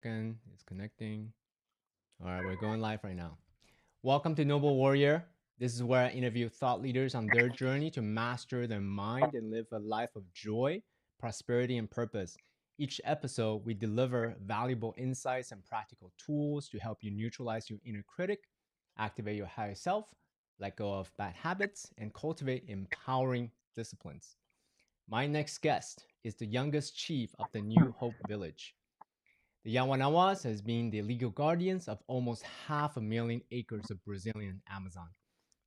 Second, it's connecting. All right, we're going live right now. Welcome to Noble Warrior. This is where I interview thought leaders on their journey to master their mind and live a life of joy, prosperity, and purpose. Each episode, we deliver valuable insights and practical tools to help you neutralize your inner critic, activate your higher self, let go of bad habits, and cultivate empowering disciplines. My next guest is the youngest chief of the New Hope Village. The Yawanawas has been the legal guardians of almost 500,000 acres of Brazilian Amazon.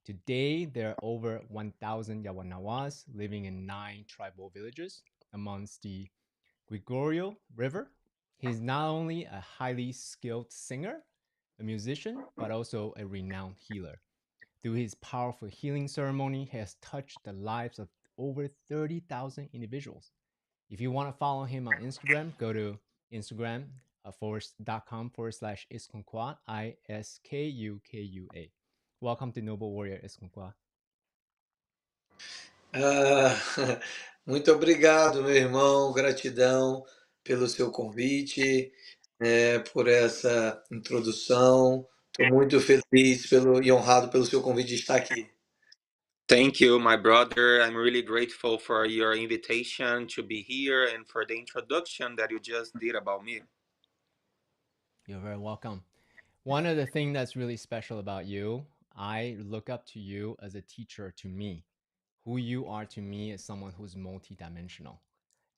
Today, there are over 1,000 Yawanawas living in 9 tribal villages amongst the Gregorio River. He's not only a highly skilled singer, a musician, but also a renowned healer. Through his powerful healing ceremony, he has touched the lives of over 30,000 individuals. If you want to follow him on Instagram, go to Instagram .com// Iskunkwa, ISKUKUA. Welcome to Noble Warrior Iskunkwa. Ah, muito obrigado, meu irmão. Gratidão pelo seu convite, por essa introdução. Estou muito feliz e honrado pelo seu convite de estar aqui. Thank you, my brother. I'm really grateful for your invitation to be here and for the introduction that you just did about me. You're very welcome. One of the things that's really special about you, I look up to you as a teacher to me. Who you are to me is someone who's multidimensional.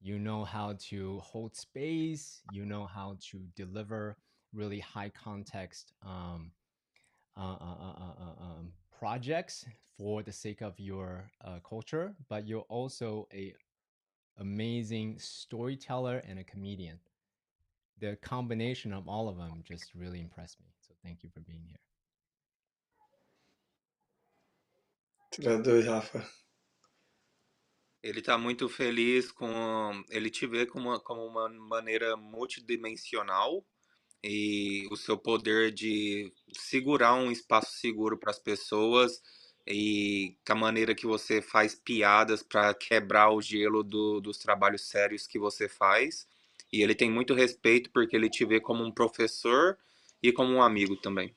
You know how to hold space, you know how to deliver really high context projects for the sake of your culture, but you're also a amazing storyteller and a comedian. The combination of all of them just really impressed me. So thank you for being here. Traduz, Rafa. Ele está muito feliz com. Ele te vê como uma maneira multidimensional e o seu poder de segurar um espaço seguro para as pessoas e a maneira que você faz piadas para quebrar o gelo dos trabalhos sérios que você faz. E ele tem muito respeito porque ele te vê como um professor e como um amigo também.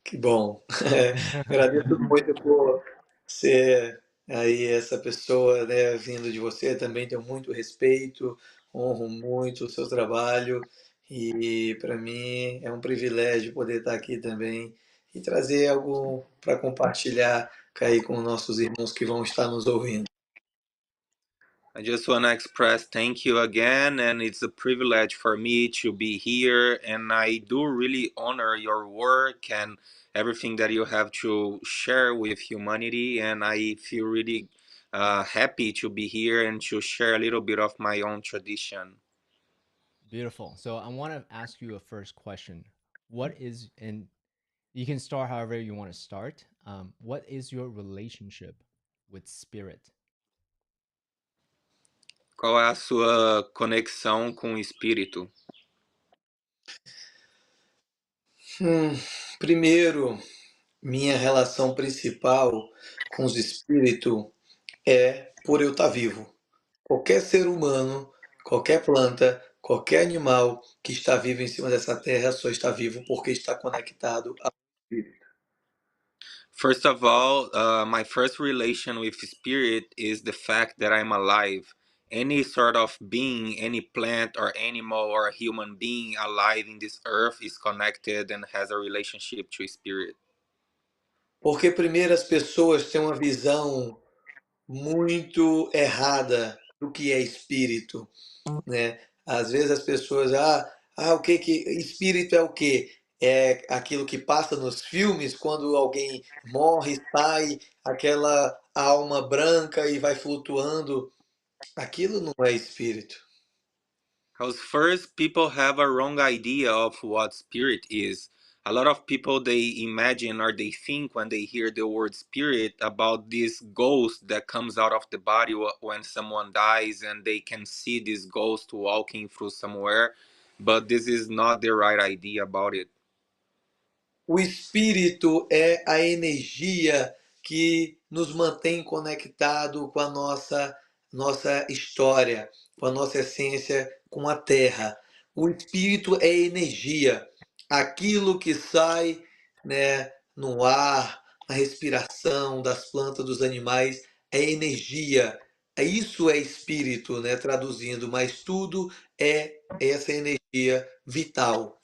Que bom. Agradeço muito por ser aí essa pessoa, né, vindo de você. Também tenho muito respeito, honro muito o seu trabalho e para mim é um privilégio poder estar aqui também e trazer algo para compartilhar aí com nossos irmãos que vão estar nos ouvindo. I just want to express thank you again, and it's a privilege for me to be here. And I do really honor your work and everything that you have to share with humanity. And I feel really happy to be here and to share a little bit of my own tradition. Beautiful. So I want to ask you a first question. What is, and you can start however you want to start. What is your relationship with spirit? Qual é a sua conexão com o espírito? Primeiro, minha relação principal com os espíritos é por eu estar vivo. Qualquer ser humano, qualquer planta, qualquer animal que está vivo em cima dessa terra só está vivo porque está conectado ao espírito. First of all, my first relation with spirit is the fact that I'm alive. Any sort of being, any plant or animal or human being alive in this earth is connected and has a relationship to spirit. Porque primeiro as pessoas têm uma visão muito errada do que é espírito, né? Às vezes as pessoas, o que espírito é o quê? É aquilo que passa nos filmes quando alguém morre, sai aquela alma branca e vai flutuando. Aquilo não é espírito. Because first, people have a wrong idea of what spirit is. A lot of people they imagine or they think when they hear the word spirit about this ghost that comes out of the body when someone dies and they can see this ghost walking through somewhere, but this is not the right idea about it. O espírito é a energia que nos mantém conectado com a nossa história. com a nossa essência, com a terra. O espírito é energia, aquilo que sai, né, no ar, na respiração das plantas, dos animais, é energia. Isso é espírito, né, traduzindo, mas tudo é essa energia vital.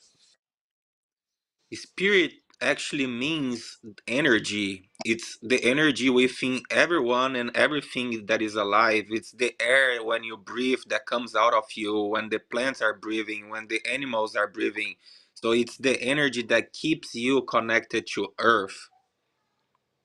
Spirit actually means energy. It's the energy within everyone and everything that is alive. It's the air when you breathe that comes out of you, when the plants are breathing, when the animals are breathing. So it's the energy that keeps you connected to Earth.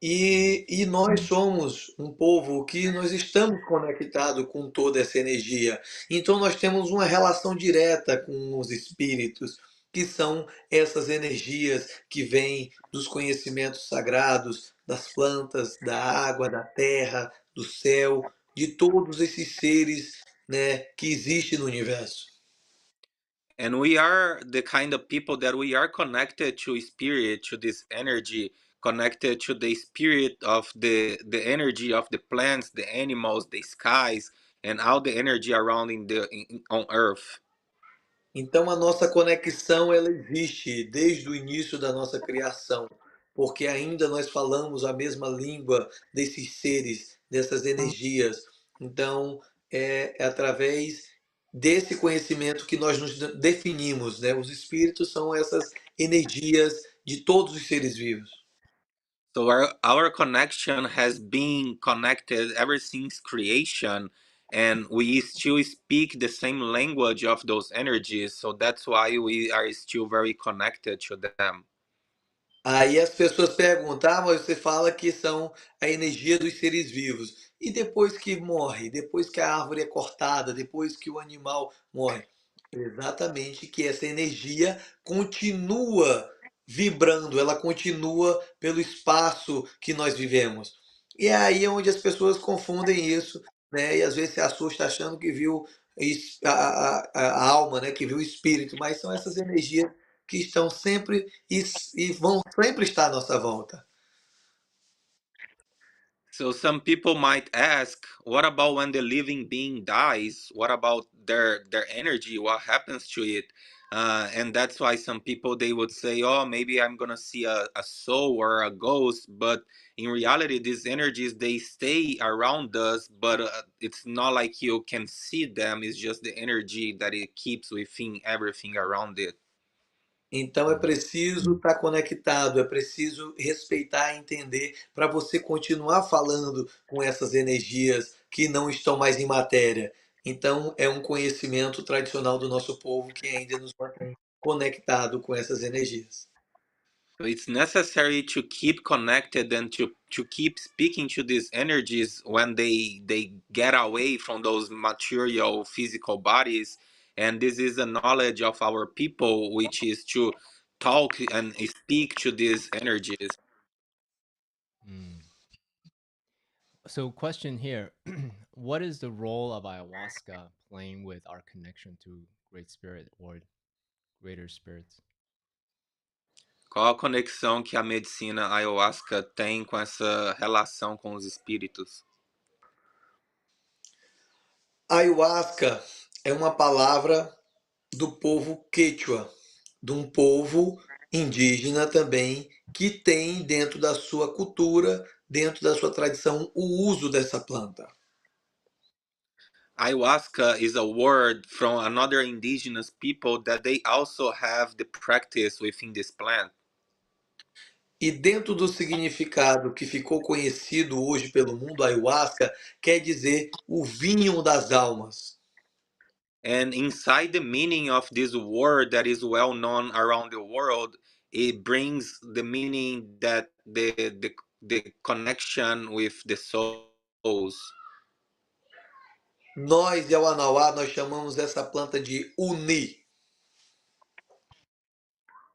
E nós somos um povo que nós estamos conectados com toda essa energia. Então nós temos uma relação direta com os espíritos, que são essas energias que vêm dos conhecimentos sagrados, das plantas, da água, da terra, do céu, de todos esses seres, né, que existem no universo. And we are the kind of people that we are connected to spirit, to this energy, connected to the spirit of the energy of the plants, the animals, the skies, and all the energy around on Earth. Então a nossa conexão ela existe desde o início da nossa criação, porque ainda nós falamos a mesma língua desses seres, dessas energias. Então é através desse conhecimento que nós nos definimos, né? Os espíritos são essas energias de todos os seres vivos. So our connection has been connected ever since creation, and we still speak the same language of those energies. So that's why we are still very connected to them. Aí as pessoas perguntam, ah, mas você fala que são a energia dos seres vivos. E depois que morre, depois que a árvore é cortada, depois que o animal morre? Exatamente que essa energia continua vibrando, ela continua pelo espaço que nós vivemos. E é aí onde as pessoas confundem isso, né? E às vezes se assusta achando que viu a alma, né? Que viu o espírito, mas são essas energias que estão sempre e vão sempre estar à nossa volta. So some people might ask, what about when the living being dies? What about their energy? What happens to it? And that's why some people they would say, oh, maybe I'm gonna see a soul or a ghost. But in reality, these energies they stay around us, but it's not like you can see them. It's just the energy that it keeps within everything around it. Então é preciso estar conectado, é preciso respeitar e entender para você continuar falando com essas energias que não estão mais em matéria. Então é um conhecimento tradicional do nosso povo que ainda nos mantém conectado com essas energias. So it's necessary to keep connected and to keep speaking to these energies when they get away from those material physical bodies. And this is a knowledge of our people, which is to talk and speak to these energies. Mm. So, question here: what is the role of ayahuasca playing with our connection to Great Spirit or greater spirits? Qual a conexão que a medicina ayahuasca tem com essa relação com os espíritos? Ayahuasca é uma palavra do povo quechua, de um povo indígena também, que tem dentro da sua cultura, dentro da sua tradição, o uso dessa planta. Ayahuasca is a word from another indigenous people that they also have the practice within this plant. E dentro do significado que ficou conhecido hoje pelo mundo, ayahuasca quer dizer o vinho das almas. And inside the meaning of this word that is well known around the world, it brings the meaning that the connection with the souls. Nós, Yawanawá, nós chamamos essa planta de uni.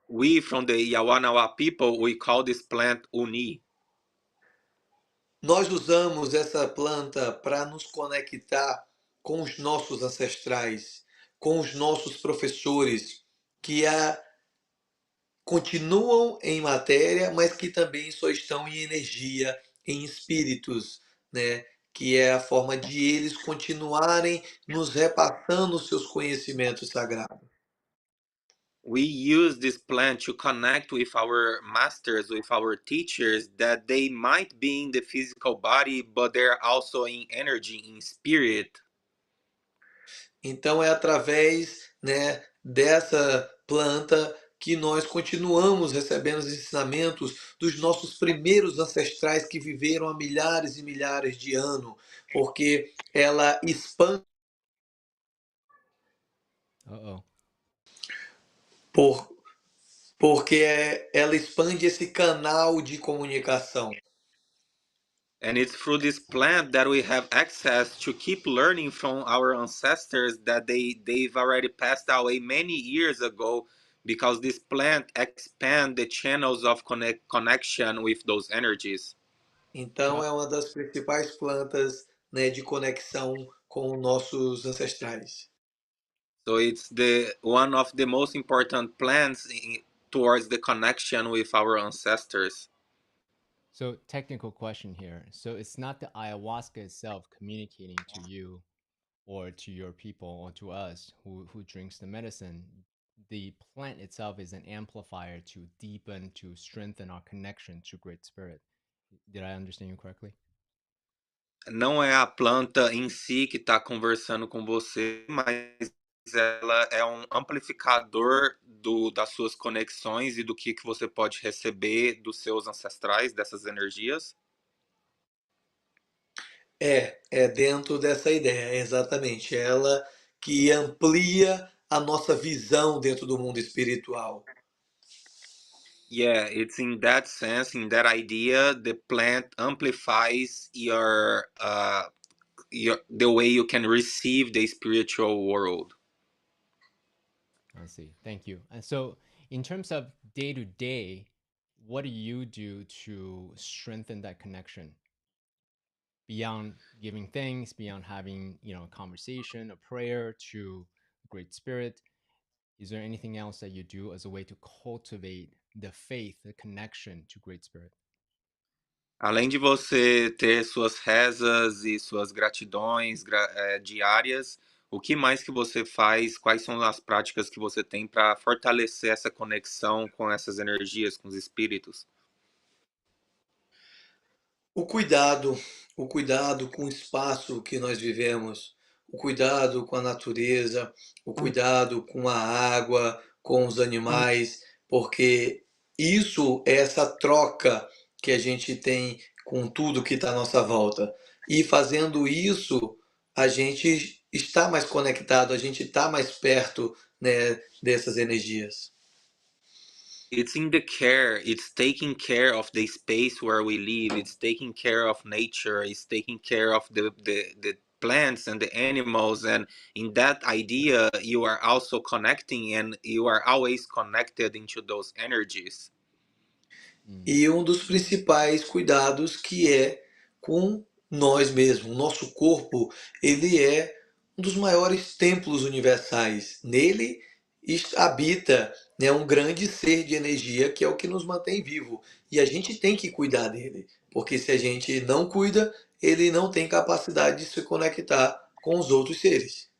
We from the Yawanawa people, we call this plant uni. Nós usamos essa planta para nos conectar com os nossos ancestrais, com os nossos professores, que continuam em matéria, mas que também só estão em energia, em espíritos, né? que é a forma de eles continuarem nos repassando os seus conhecimentos sagrados. We use this plant to connect with our masters, with our teachers, that they might be in the physical body, but they're also in energy, in spirit. Então é através, né, dessa planta que nós continuamos recebendo os ensinamentos dos nossos primeiros ancestrais que viveram há milhares e milhares de anos, porque ela expande Uh-oh. por, porque ela expande esse canal de comunicação. And it's through this plant that we have access to keep learning from our ancestors that they've already passed away many years ago, because this plant expand the channels of connection with those energies. Então é uma das principais plantas, né, de conexão com nossos ancestrais. So it's the one of the most important plants towards the connection with our ancestors. So technical question here. So it's not the ayahuasca itself communicating to you or to your people or to us who drinks the medicine. The plant itself is an amplifier to deepen, to strengthen our connection to Great Spirit. Did I understand you correctly? Não é a planta em si que está conversando com você, mas ela é um amplificador das suas conexões e do que você pode receber dos seus ancestrais, dessas energias. É dentro dessa ideia, exatamente. Ela que amplia a nossa visão dentro do mundo espiritual. Yeah, it's in that sense, in that idea, the plant amplifies the way you can receive the spiritual world. I see. Thank you. And so, in terms of day to day, what do you do to strengthen that connection beyond giving thanks, beyond having a conversation, a prayer to Great Spirit? Is there anything else that you do as a way to cultivate the faith, the connection to Great Spirit? Além de você ter suas rezas e suas gratidões diárias, o que mais que você faz? Quais são as práticas que você tem para fortalecer essa conexão com essas energias, com os espíritos? O cuidado, o cuidado com o espaço que nós vivemos, o cuidado com a natureza, o cuidado com a água, com os animais, porque isso é essa troca que a gente tem com tudo que está à nossa volta. E fazendo isso, a gente está mais conectado, a gente está mais perto, né, dessas energias. It's in the care, it's taking care of the space where we live, it's taking care of nature, it's taking care of the plants and the animals. And in that idea, you are also connecting and you are always connected into those energies. E um dos principais cuidados que é com nós mesmos. O nosso corpo, ele é um dos maiores templos universais. Nele habita, né, um grande ser de energia que é o que nos mantém vivo. E a gente tem que cuidar dele, porque se a gente não cuida, ele não tem capacidade de se conectar com os outros seres.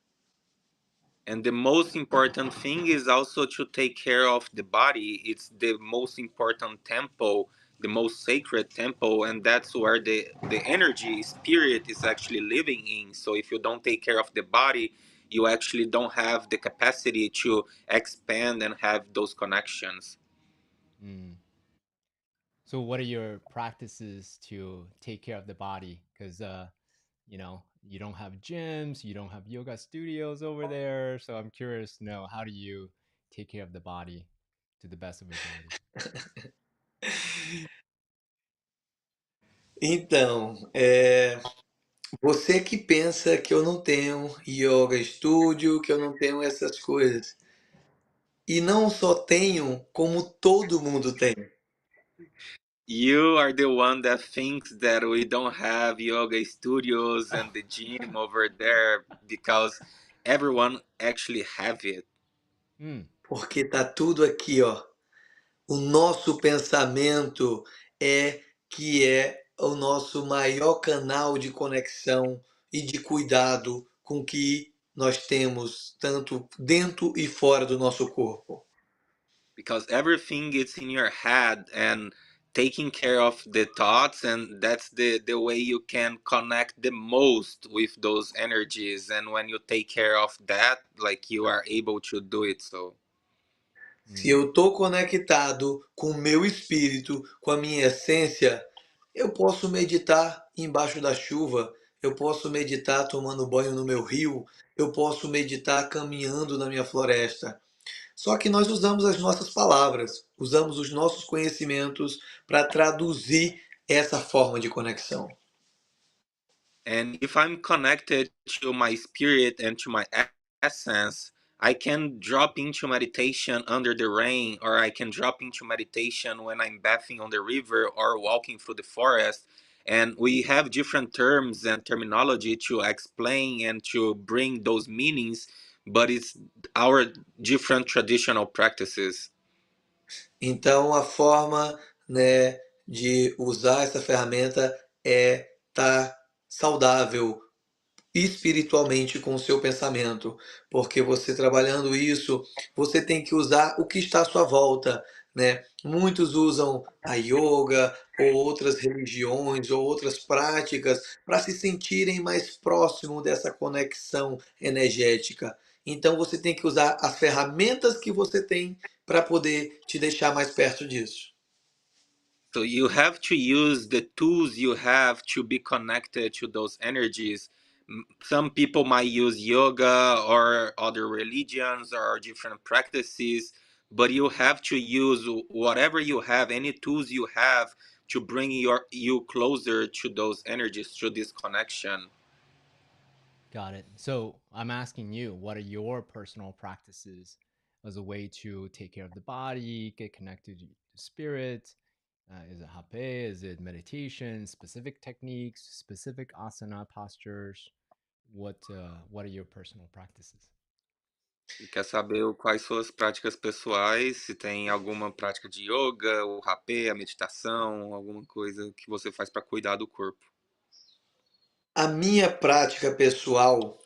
And the most important thing is also to take care of the body. It's the most important temple, the most sacred temple, and that's where the energy spirit is actually living in. So if you don't take care of the body, you actually don't have the capacity to expand and have those connections. Mm. So, what are your practices to take care of the body? Because you don't have gyms, you don't have yoga studios over there. So, I'm curious to know, how do you take care of the body to the best of your ability? Então, você que pensa que eu não tenho yoga studio, que eu não tenho essas coisas. E não só tenho, como todo mundo tem. You are the one that thinks that we don't have yoga studios and the gym over there, because everyone actually have it. Mm. Porque tá tudo aqui, ó. O nosso pensamento é que é o nosso maior canal de conexão e de cuidado com o que nós temos, tanto dentro e fora do nosso corpo. Because everything is in your head and taking care of the thoughts, and that's the way you can connect the most with those energies. And when you take care of that, like, you are able to do it. So Se eu estou conectado com o meu espírito, com a minha essência, eu posso meditar embaixo da chuva, eu posso meditar tomando banho no meu rio, eu posso meditar caminhando na minha floresta. Só que nós usamos as nossas palavras, usamos os nossos conhecimentos para traduzir essa forma de conexão. and if I'm connected to my spirit and to my essence, I can drop into meditation under the rain, or I can drop into meditation when I'm bathing on the river or walking through the forest. And we have different terms and terminology to explain and to bring those meanings, but it's our different traditional practices. Então, a forma, né, de usar essa ferramenta é estar saudável espiritualmente com o seu pensamento, porque você trabalhando isso, você tem que usar o que está à sua volta, né? Muitos usam a yoga ou outras religiões ou outras práticas para se sentirem mais próximo dessa conexão energética. Então você tem que usar as ferramentas que você tem para poder te deixar mais perto disso. So you have to use the tools you have to be connected to those energies. Some people might use yoga or other religions or different practices, but you have to use whatever you have, any tools you have, to bring you closer to those energies, to this connection. Got it. So I'm asking you, what are your personal practices as a way to take care of the body, get connected to spirit? Is it hape? Is it meditation? Specific techniques? Specific asana postures? What are your personal practices? E quer saber quais suas práticas pessoais, se tem alguma prática de yoga, o rapé, a meditação, alguma coisa que você faz para cuidar do corpo. A minha prática pessoal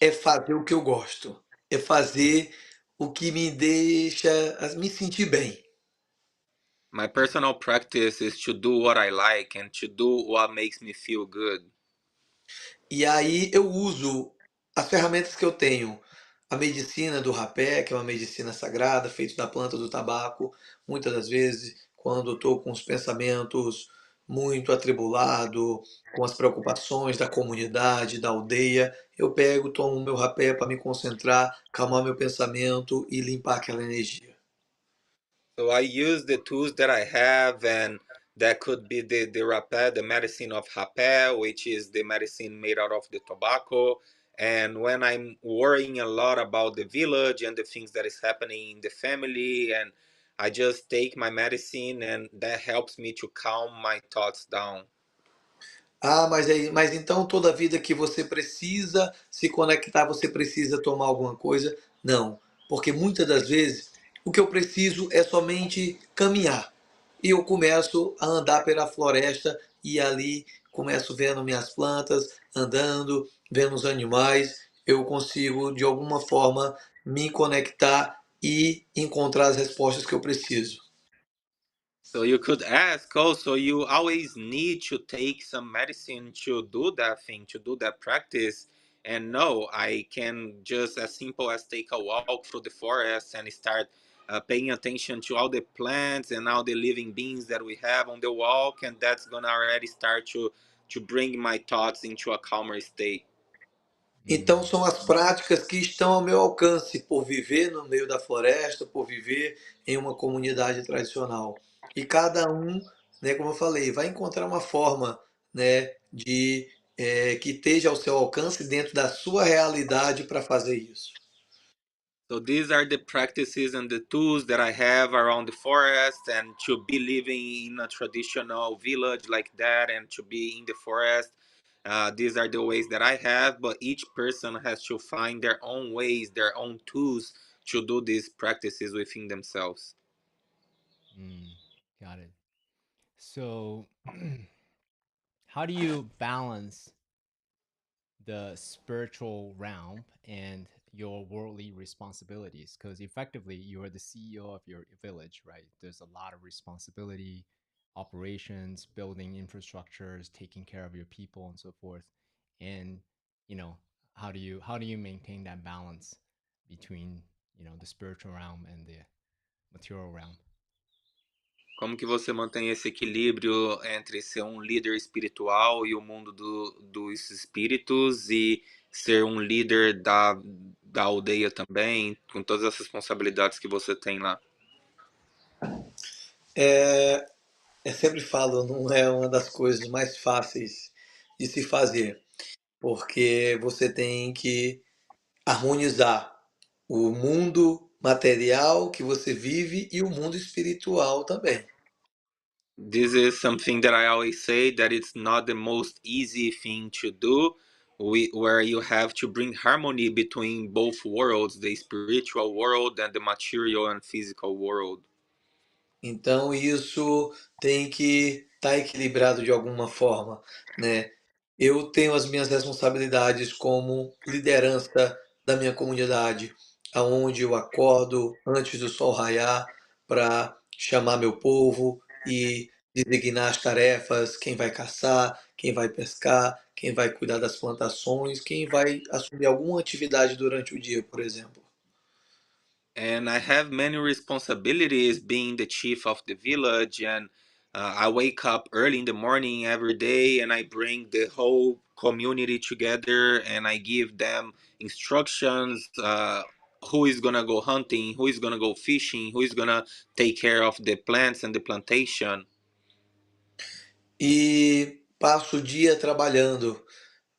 é fazer o que eu gosto, é fazer o que me deixa me sentir bem. My personal practice is to do what I like and to do what makes me feel good. E aí eu uso as ferramentas que eu tenho. A medicina do rapé, que é uma medicina sagrada, feita da planta do tabaco. Muitas das vezes, quando eu estou com os pensamentos muito atribulado, com as preocupações da comunidade, da aldeia, eu pego, tomo meu rapé para me concentrar, calmar meu pensamento e limpar aquela energia. So I use the tools that I have, and that could be the rapé, the medicine of rapé, which is the medicine made out of the tobacco. And when I'm worrying a lot about the village and the things that is happening in the family, and I just take my medicine, and that helps me to calm my thoughts down. Ah, mas então toda vida que você precisa se conectar, você precisa tomar alguma coisa? Não, porque muitas das vezes o que eu preciso é somente caminhar. E eu começo a andar pela floresta e ali começo vendo minhas plantas, andando, vendo os animais, eu consigo de alguma forma me conectar e encontrar as respostas que eu preciso. So you could ask also, you always need to take some medicine to do that thing, to do that practice. And no, I can just as simple as take a walk through the forest and start paying attention to all the plants and all the living beings that we have on the walk, and that's gonna already start to bring my thoughts into a calmer state. Então, Mm, são as práticas que estão ao meu alcance por viver no meio da floresta, por viver em uma comunidade tradicional. E cada um, né, como eu falei, vai encontrar uma forma, né, de que esteja ao seu alcance dentro da sua realidade para fazer isso. So these are the practices and the tools that I have around the forest, and to be living in a traditional village like that and to be in the forest. These are the ways that I have, but each person has to find their own ways, their own tools to do these practices within themselves. mm, got it. So how do you balance the spiritual realm and your worldly responsibilities? Because effectively you are the CEO of your village, right? There's a lot of responsibility, operations, building infrastructures, taking care of your people and so forth. And you know, how do you maintain that balance between, the spiritual realm and the material realm? Como que você mantém esse equilíbrio entre ser um líder espiritual e o mundo dos espíritos e ser um líder da aldeia também, com todas as responsabilidades que você tem lá? Eu sempre falo, não é uma das coisas mais fáceis de se fazer, porque você tem que harmonizar o mundo material que você vive e o mundo espiritual também. This is something that I always say that it's not the most easy thing to do, where you have to bring harmony between both worlds, the spiritual world and the material and physical world. Então isso tem que estar equilibrado de alguma forma, né? Eu tenho as minhas responsabilidades como liderança da minha comunidade, aonde eu acordo antes do sol raiar para chamar meu povo e designar as tarefas, quem vai caçar, quem vai pescar, quem vai cuidar das plantações, quem vai assumir alguma atividade durante o dia, por exemplo. And I have many responsibilities being the chief of the village, and I wake up early in the morning every day and I bring the whole community together and I give them instructions, who is gonna go hunting, who is gonna go fishing, who is gonna take care of the plants and the plantation. E passo o dia trabalhando,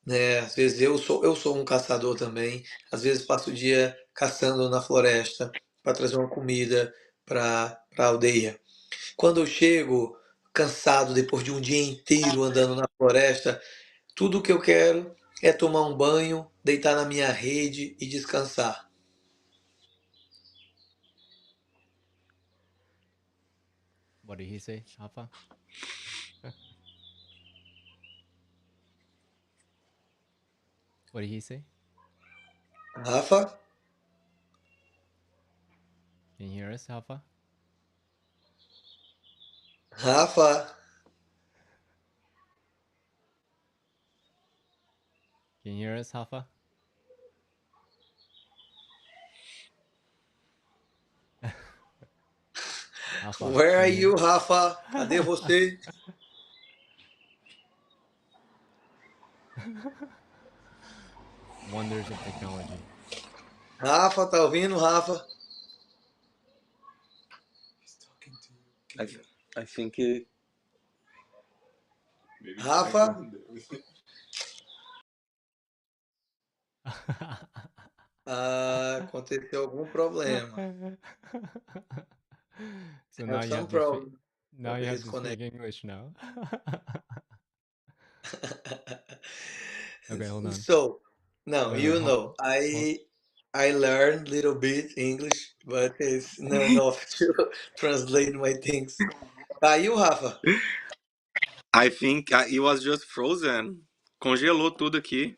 né? Às vezes eu sou um caçador também, às vezes passo o dia caçando na floresta para trazer uma comida para a aldeia. Quando eu chego cansado depois de um dia inteiro andando na floresta, tudo que eu quero é tomar um banho, deitar na minha rede e descansar. What did he say, Alpha? What did he say? Rafa, Can you hear us, Alpha? Rafa, Can you hear us, Alpha? Alpha, where can are you hear? you, Rafa? Cadê você? Wonders of technology. Rafa, tá ouvindo, Rafa? I, I think it, Rafa, aconteceu algum problema. So now Have you some have to speak. problem Now with you have his to speak connection. English now. Okay, hold on. So, no, Wait, wait, hold, hold. I learned little bit English, but it's not enough to translate my things. Caiu, Rafa? I think it was just frozen. Congelou tudo aqui.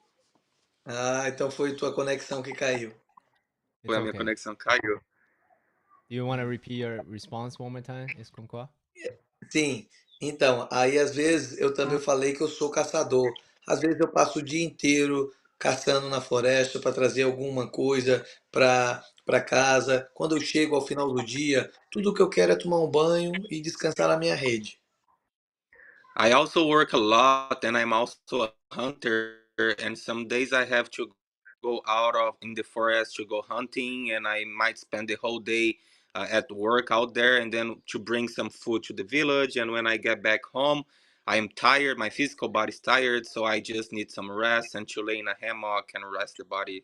Então foi tua conexão que caiu. It's Foi a minha okay. conexão caiu. Do you want to repeat your response one more time? Est com quoi? Sim, então, aí às vezes eu também falei que eu sou caçador. Às vezes eu passo o dia inteiro caçando na floresta para trazer alguma coisa para casa. Quando eu chego ao final do dia, tudo que eu quero é tomar um banho e descansar na minha rede. I also work a lot and I'm also a hunter, and some days I have to go out of in the forest to go hunting and I might spend the whole day at work out there and then to bring some food to the village, and when I get back home I am tired, my physical body's tired, so I just need some rest and to lay in a hammock and rest the body.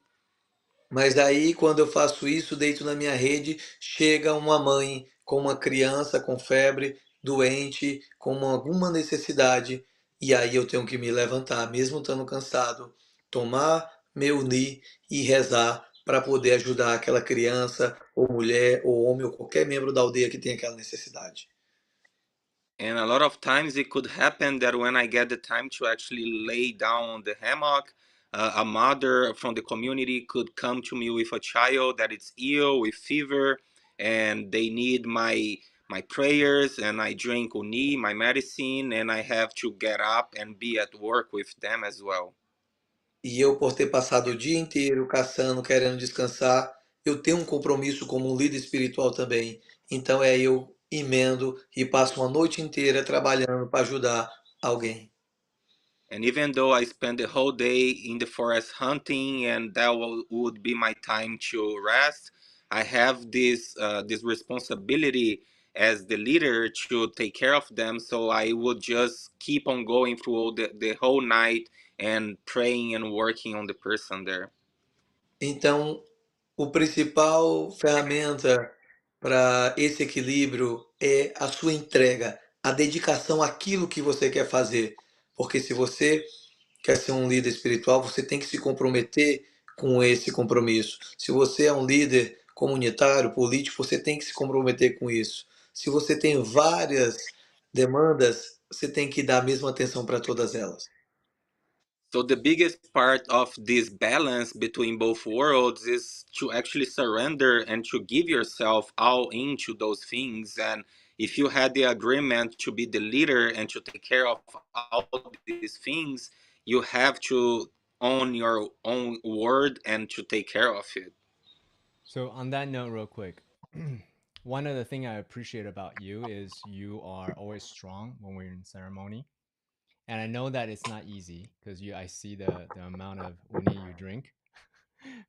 Mas aí, quando eu faço isso, deito na minha rede, chega uma mãe com uma criança com febre, doente, com alguma necessidade, e aí eu tenho que me levantar, mesmo estando cansado, tomar, me unir e rezar para poder ajudar aquela criança, ou mulher, ou homem, ou qualquer membro da aldeia que tenha aquela necessidade. And a lot of times it could happen that when I get the time to actually lay down on the hammock, a mother from the community could come to me with a child that is ill with fever, and they need my prayers, and I drink uni, my medicine, and I have to get up and be at work with them as well. E eu, por ter passado o dia inteiro caçando, querendo descansar, eu tenho um compromisso como um líder espiritual também. Então eu emendo e passo uma noite inteira trabalhando para ajudar alguém. And even though I spend the whole day in the forest hunting, and that would be my time to rest, I have this responsibility as the leader to take care of them. So I would just keep on going through the whole night and praying and working on the person there. Então, o principal ferramenta para esse equilíbrio é a sua entrega, a dedicação àquilo que você quer fazer. Porque se você quer ser um líder espiritual, você tem que se comprometer com esse compromisso. Se você é um líder comunitário, político, você tem que se comprometer com isso. Se você tem várias demandas, você tem que dar a mesma atenção para todas elas. So the biggest part of this balance between both worlds is to actually surrender and to give yourself all into those things. And if you had the agreement to be the leader and to take care of all these things, you have to own your own word and to take care of it. So on that note, real quick, one of the things I appreciate about you is you are always strong when we're in ceremony. And I know that it's not easy because I see the amount of uni you drink.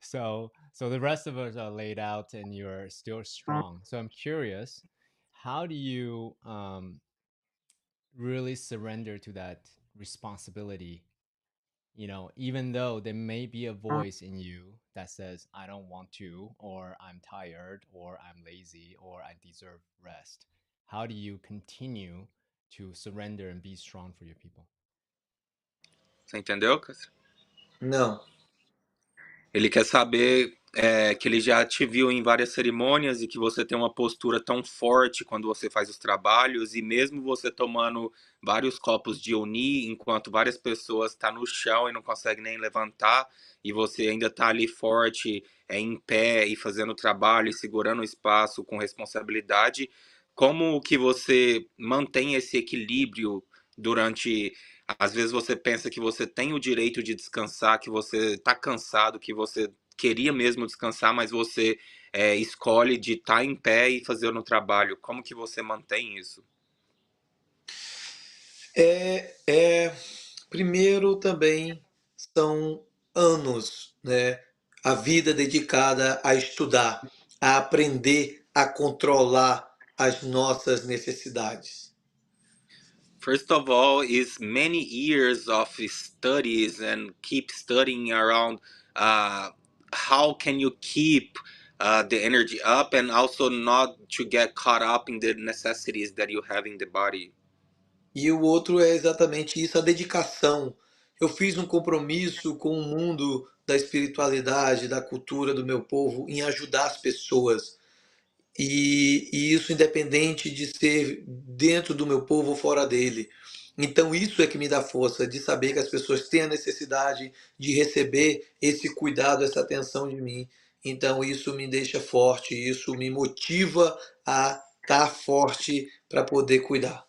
So the rest of us are laid out and you're still strong. So I'm curious, how do you really surrender to that responsibility? You know, even though there may be a voice in you that says, I don't want to, or I'm tired, or I'm lazy, or I deserve rest. How do you continue to surrender and be strong for your people? Você entendeu, Cássio? Não. Ele quer saber que ele já te viu em várias cerimônias e que você tem uma postura tão forte quando você faz os trabalhos, e mesmo você tomando vários copos de uni, enquanto várias pessoas estão no chão e não conseguem nem levantar, e você ainda está ali forte, em pé e fazendo o trabalho e segurando o espaço com responsabilidade. Como que você mantém esse equilíbrio durante. Às vezes você pensa que você tem o direito de descansar, que você está cansado, que você queria mesmo descansar, mas você escolhe de estar em pé e fazer no trabalho. Como que você mantém isso? Primeiro também são anos, né? A vida dedicada a estudar, a aprender a controlar as nossas necessidades. First of all, is many years of studies and keep studying around uh, how can you keep the energy up and also not to get caught up in the necessities that you have in the body. E o outro é exatamente isso, a dedicação. Eu fiz um compromisso com o mundo da espiritualidade, da cultura do meu povo, em ajudar as pessoas. E isso independente de ser dentro do meu povo ou fora dele. Então, isso é que me dá força, de saber que as pessoas têm a necessidade de receber esse cuidado, essa atenção de mim. Então, isso me deixa forte, isso me motiva a estar forte para poder cuidar.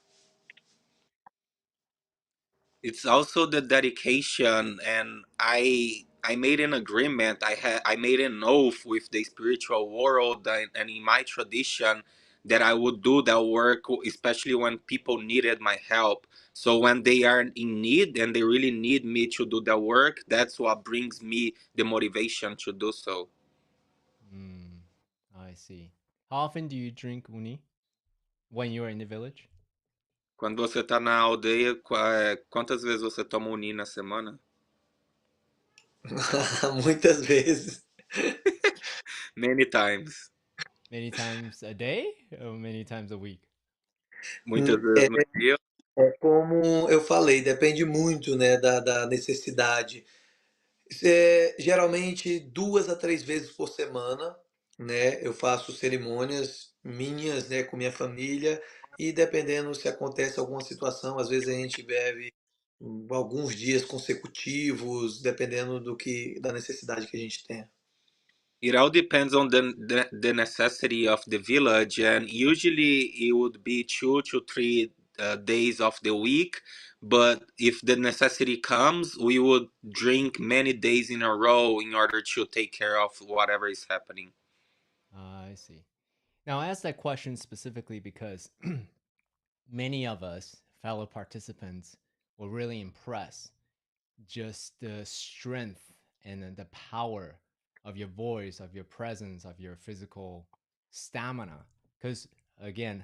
It's also the dedication, and I made an agreement. I made an oath with the spiritual world and in my tradition that I would do that work, especially when people needed my help. So when they are in need and they really need me to do the work, that's what brings me the motivation to do so. Mm, I see. How often do you drink uni when you're in the village? Quando você tá na aldeia, quantas vezes você toma uni na semana? Muitas vezes. Many times. Many times a day or many times a week? Muitas vezes É, no dia. como eu falei, depende muito, né, da necessidade. Geralmente 2 a 3 vezes por semana, né? Eu faço cerimônias minhas, né, com minha família, e dependendo se acontece alguma situação, às vezes a gente bebe alguns dias consecutivos, dependendo da necessidade que a gente tenha. It all depends on the necessity of the village, and usually it would be 2 to 3 days of the week. But if the necessity comes, we would drink many days in a row in order to take care of whatever is happening. I see. Now, I asked that question specifically because many of us, fellow participants, were really impressed just the strength and then the power of your voice, of your presence, of your physical stamina. Because again,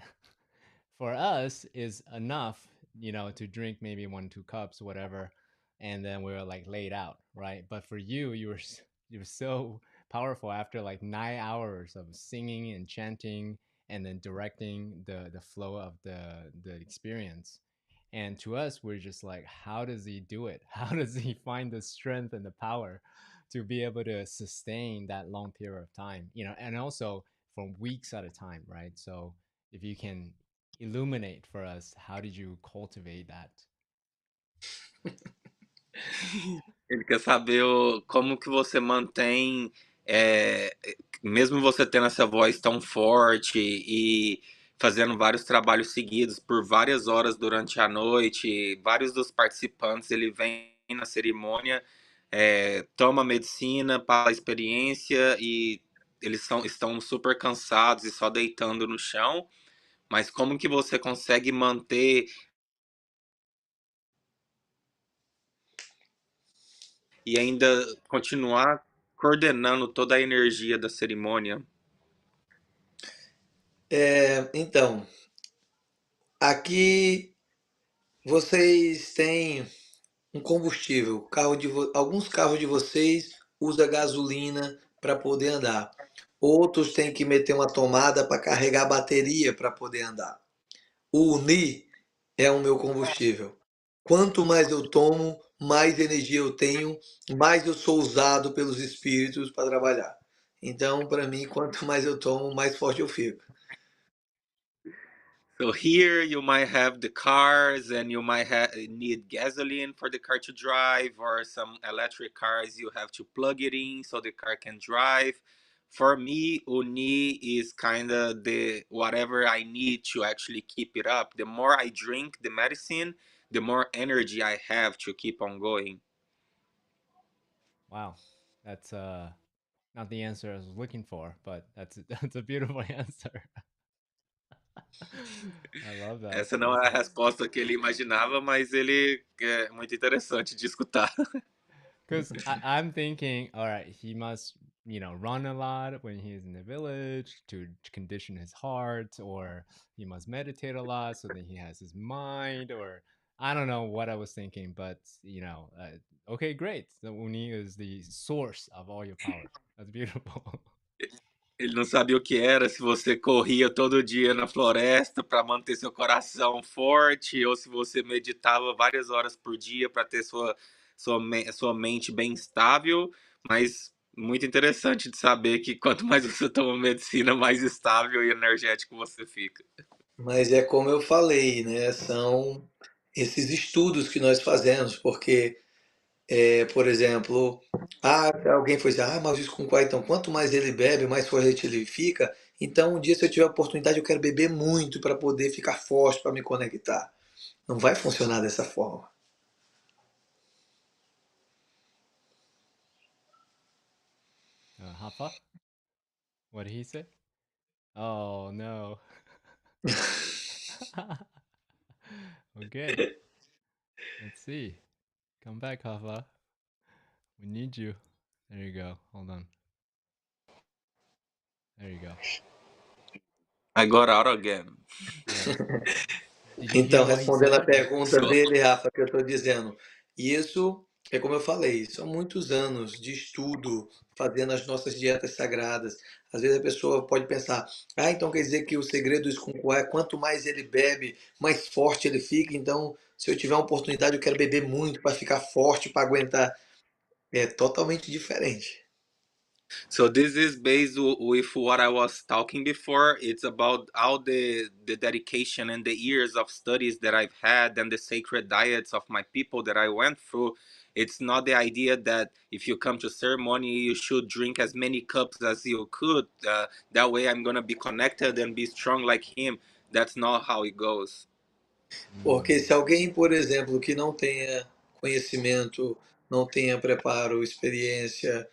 for us is enough, to drink maybe 1, 2 cups, whatever, and then we were like laid out, right? But for you, you were so powerful after like 9 hours of singing and chanting, and then directing the flow of the experience. And to us, we're just like, how does he do it? How does he find the strength and the power to be able to sustain that long period of time? And also from weeks at a time, right? So if you can illuminate for us, how did you cultivate that? Ele quer saber como que você mantém, mesmo você tendo essa voz tão forte e fazendo vários trabalhos seguidos por várias horas durante a noite. Vários dos participantes ele vem na cerimônia, toma medicina para a experiência e estão super cansados e só deitando no chão. Mas como que você consegue manter e ainda continuar coordenando toda a energia da cerimônia? Então, aqui vocês têm um combustível. Alguns carros de vocês usam gasolina para poder andar. Outros têm que meter uma tomada para carregar a bateria para poder andar. O Uni é o meu combustível. Quanto mais eu tomo, mais energia eu tenho, mais eu sou usado pelos espíritos para trabalhar. Então, para mim, quanto mais eu tomo, mais forte eu fico. So here you might have the cars and you might need gasoline for the car to drive, or some electric cars you have to plug it in so the car can drive. For me, Uni is kind of the whatever I need to actually keep it up. The more I drink the medicine, the more energy I have to keep on going. Wow, that's not the answer I was looking for, but that's a beautiful answer. I love that. Essa não That's é a a resposta que ele imaginava, mas ele é muito interessante de escutar. because I'm thinking, all right, he must, run a lot when he's in the village to condition his heart, or he must meditate a lot so that he has his mind, or I don't know what I was thinking, but okay, great. The Uni is the source of all your power. That's beautiful. Ele não sabia o que era, se você corria todo dia na floresta para manter seu coração forte, ou se você meditava várias horas por dia para ter sua mente bem estável. Mas muito interessante de saber que quanto mais você toma medicina, mais estável e energético você fica. Mas é como eu falei, né? São esses estudos que nós fazemos, porque, por exemplo, alguém foi dizer, mas isso com qual então? Quanto mais ele bebe, mais forte ele fica. Então, um dia, se eu tiver a oportunidade, eu quero beber muito para poder ficar forte, para me conectar. Não vai funcionar dessa forma. Hafa, what did he say? Oh no. Okay, let's see. Come back, Hafa. We need you. There you go. Hold on. There you go. I got out again. Yeah. Did you hear Então, what he respondendo a said? pergunta So, dele, Rafa, que eu estou dizendo, isso é como eu falei, são muitos anos de estudo, fazendo as nossas dietas sagradas. Às vezes a pessoa pode pensar, então quer dizer que o segredo do escuncuá é quanto mais ele bebe, mais forte ele fica. Então, se eu tiver uma oportunidade, eu quero beber muito para ficar forte, para aguentar. É totalmente diferente. So this is based with what I was talking before. It's about all the dedication and the years of studies that I've had and the sacred diets of my people that I went through. It's not the idea that if you come to ceremony, you should drink as many cups as you could. That way, I'm gonna be connected and be strong like him. That's not how it goes. Porque Mm. se alguém, por exemplo, que não tenha conhecimento, não tenha preparo, experiência,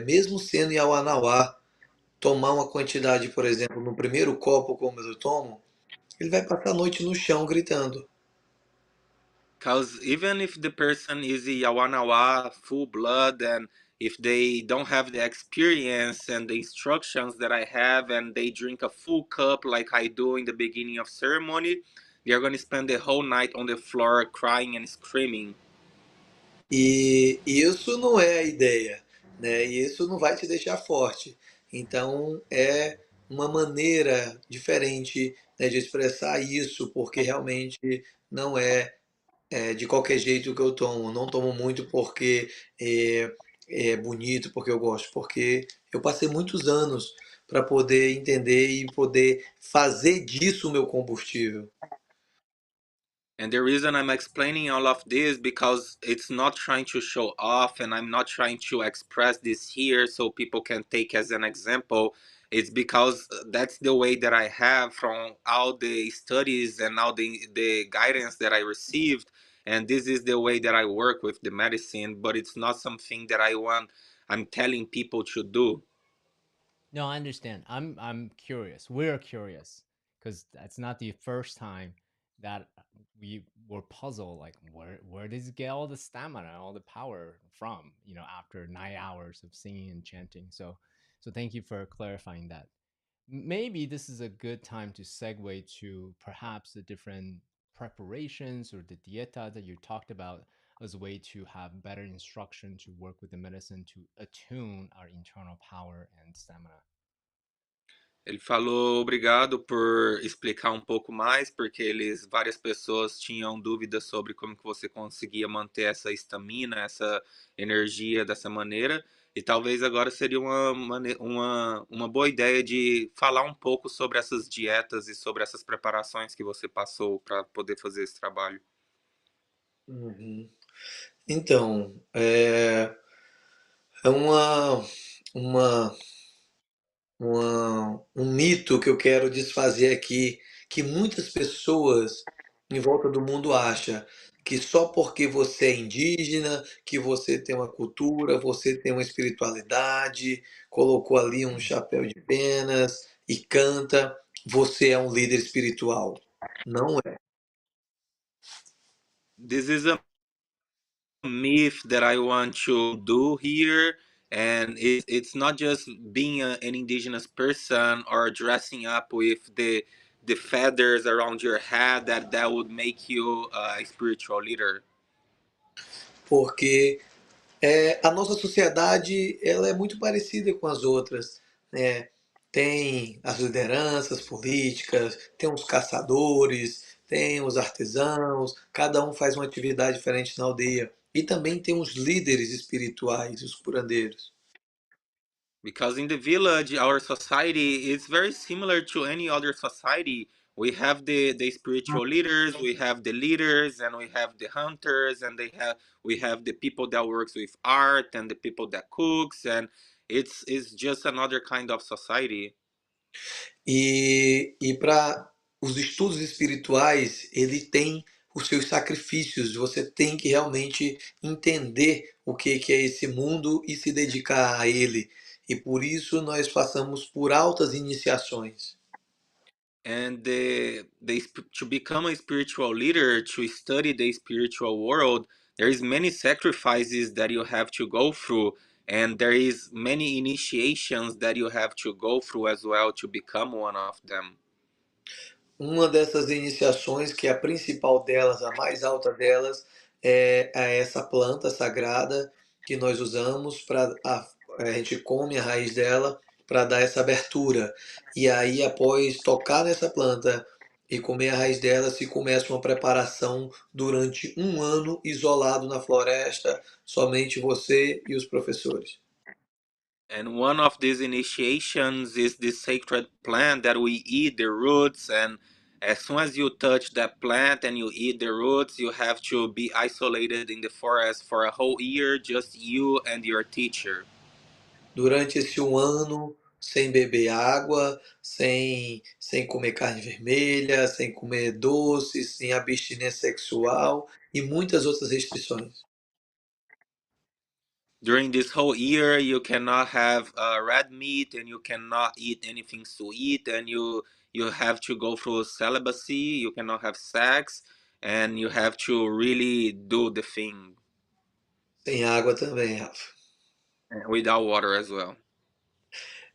mesmo sendo Yawanawá, tomar uma quantidade, por exemplo, no primeiro copo, como eu tomo, ele vai passar a noite no chão gritando. Because even if the person is a Yawanawa full blood, and if they don't have the experience and the instructions that I have, and they drink a full cup like I do in the beginning of ceremony, they're going to spend the whole night on the floor crying and screaming. E isso não é a ideia, né? E isso não vai te deixar forte. Então é uma maneira diferente, né, de expressar isso, porque realmente não é de qualquer jeito que eu tomo. Não tomo muito porque é, é bonito, porque eu gosto, porque eu passei muitos anos para poder entender e poder fazer disso o meu combustível. And the reason I'm explaining all of this because it's not trying to show off, and I'm not trying to express this here so people can take as an example. It's because that's the way that I have from all the studies and all the guidance that I received. And this is the way that I work with the medicine, but it's not something that I'm telling people to do. No, I understand. I'm curious. We're curious because that's not the first time that we were puzzled. Like, where does he get all the stamina, all the power from? After 9 hours of singing and chanting. So thank you for clarifying that. Maybe this is a good time to segue to perhaps the different preparations or the dieta that you talked about as a way to have better instruction to work with the medicine to attune our internal power and stamina. Ele falou obrigado por explicar um pouco mais, porque várias pessoas tinham dúvidas sobre como que você conseguia manter essa estamina, essa energia dessa maneira. E talvez agora seria uma boa ideia de falar um pouco sobre essas dietas e sobre essas preparações que você passou para poder fazer esse trabalho. Uhum. Então, é uma, um mito que eu quero desfazer aqui, que muitas pessoas em volta do mundo acham que só porque você é indígena, que você tem uma cultura, você tem uma espiritualidade, colocou ali um chapéu de penas e canta, você é um líder espiritual. Não é. This is a myth that I want to do here. And it's not just being an indigenous person or dressing up with the feathers around your head that would make you a spiritual leader. Porque a nossa sociedade ela é muito parecida com as outras, né? Tem as lideranças políticas, tem os caçadores, tem os artesãos, cada um faz uma atividade diferente na aldeia. E também tem os líderes espirituais, os curandeiros. Because in the village, our society is very similar to any other society. We have the spiritual leaders, we have the leaders, and we have the hunters, and we have the people that works with art and the people that cooks, and it's just another kind of society. E para os estudos espirituais, ele tem os seus sacrifícios. Você tem que realmente entender o que é esse mundo e se dedicar a ele. E por isso nós passamos por altas iniciações. And to become a spiritual leader, to study the spiritual world, there is many sacrifices that you have to go through, and there is many initiations that you have to go through as well to become one of them. Uma dessas iniciações, que é a principal delas, a mais alta delas, é essa planta sagrada que nós usamos para a gente come a raiz dela para dar essa abertura. E aí, após tocar nessa planta e comer a raiz dela, se começa uma preparação durante um ano isolado na floresta, somente você e os professores. And one of these initiations is this sacred plant that we eat the roots. And as soon as you touch that plant and you eat the roots, you have to be isolated in the forest for a whole year, just you and your teacher. Durante esse um ano, sem beber água, sem comer carne vermelha, sem comer doces, sem abstinência sexual e muitas outras restrições. During this whole year, you cannot have red meat, and you cannot eat anything sweet, and you have to go through celibacy. You cannot have sex, and you have to really do the thing Sem água também, Rafa. without water as well.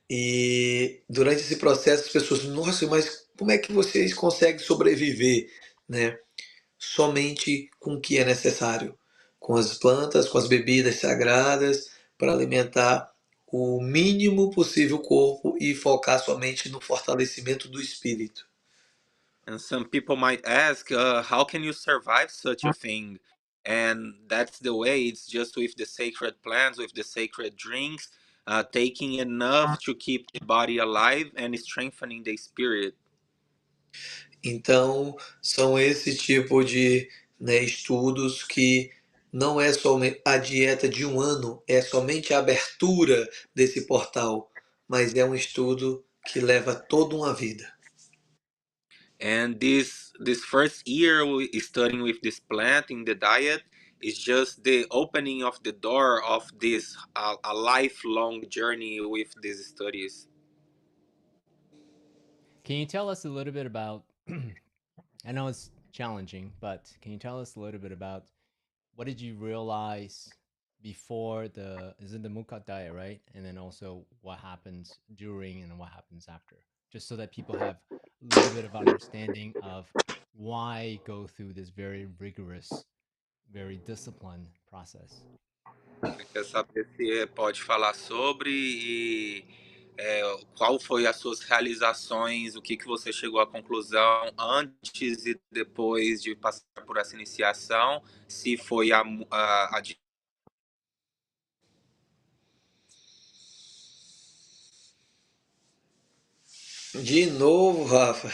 E durante esse processo as pessoas, nossa, mas como é que vocês conseguem sobreviver, né? Somente com o que é necessário, com as plantas, com as bebidas sagradas, para alimentar o mínimo possível o corpo e focar somente no fortalecimento do espírito. And some people might ask, how can you survive such a thing? And that's the way. It's just with the sacred plants, with the sacred drinks, taking enough to keep the body alive and strengthening the spirit. Então, são esse tipo de, né, estudos que não é somente a dieta de um ano, é somente a abertura desse portal, mas é um estudo que leva toda uma vida. And this first year we studying with this plant in the diet is just the opening of the door of this a lifelong journey with these studies. Can you tell us a little bit about? I know it's challenging, but can you tell us a little bit about what did you realize before the is it the Mukha diet, right? And then also what happens during and what happens after, just so that people have a little bit of understanding of why go through this very rigorous, very disciplined process. Quer saber se pode falar sobre e qual foi as suas realizações, o que você chegou à conclusão antes e depois de passar por essa iniciação, se foi a De novo, Rafa.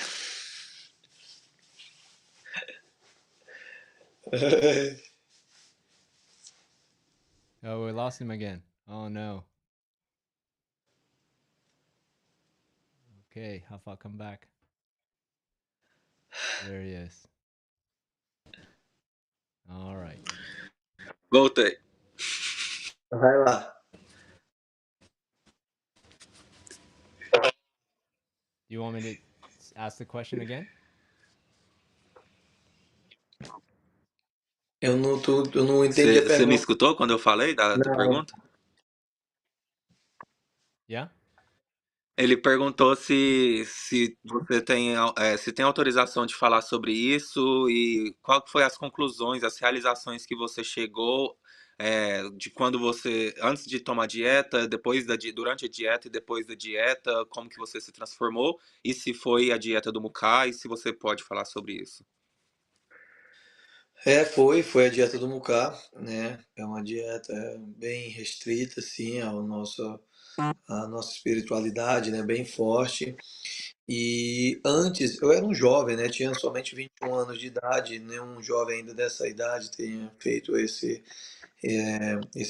Oh, we lost him again. Oh no. Okay, how far come back? There he is. All right. Voltei. Vai lá. Do you want me to ask the question again? Eu não entendi a Você me pergunta. escutou quando eu falei da Não. pergunta? Yeah. Ele perguntou se você tem, se tem autorização de falar sobre isso e qual que foi as conclusões, as realizações que você chegou de quando você, antes de tomar dieta, durante a dieta e depois da dieta, como que você se transformou e se foi a dieta do Mukai, e se você pode falar sobre isso. Foi a dieta do Mucá, né? É uma dieta bem restrita, assim, à nossa espiritualidade, né? Bem forte. E antes, eu era um jovem, né? Tinha somente 21 anos de idade, nenhum jovem ainda dessa idade tenha feito esse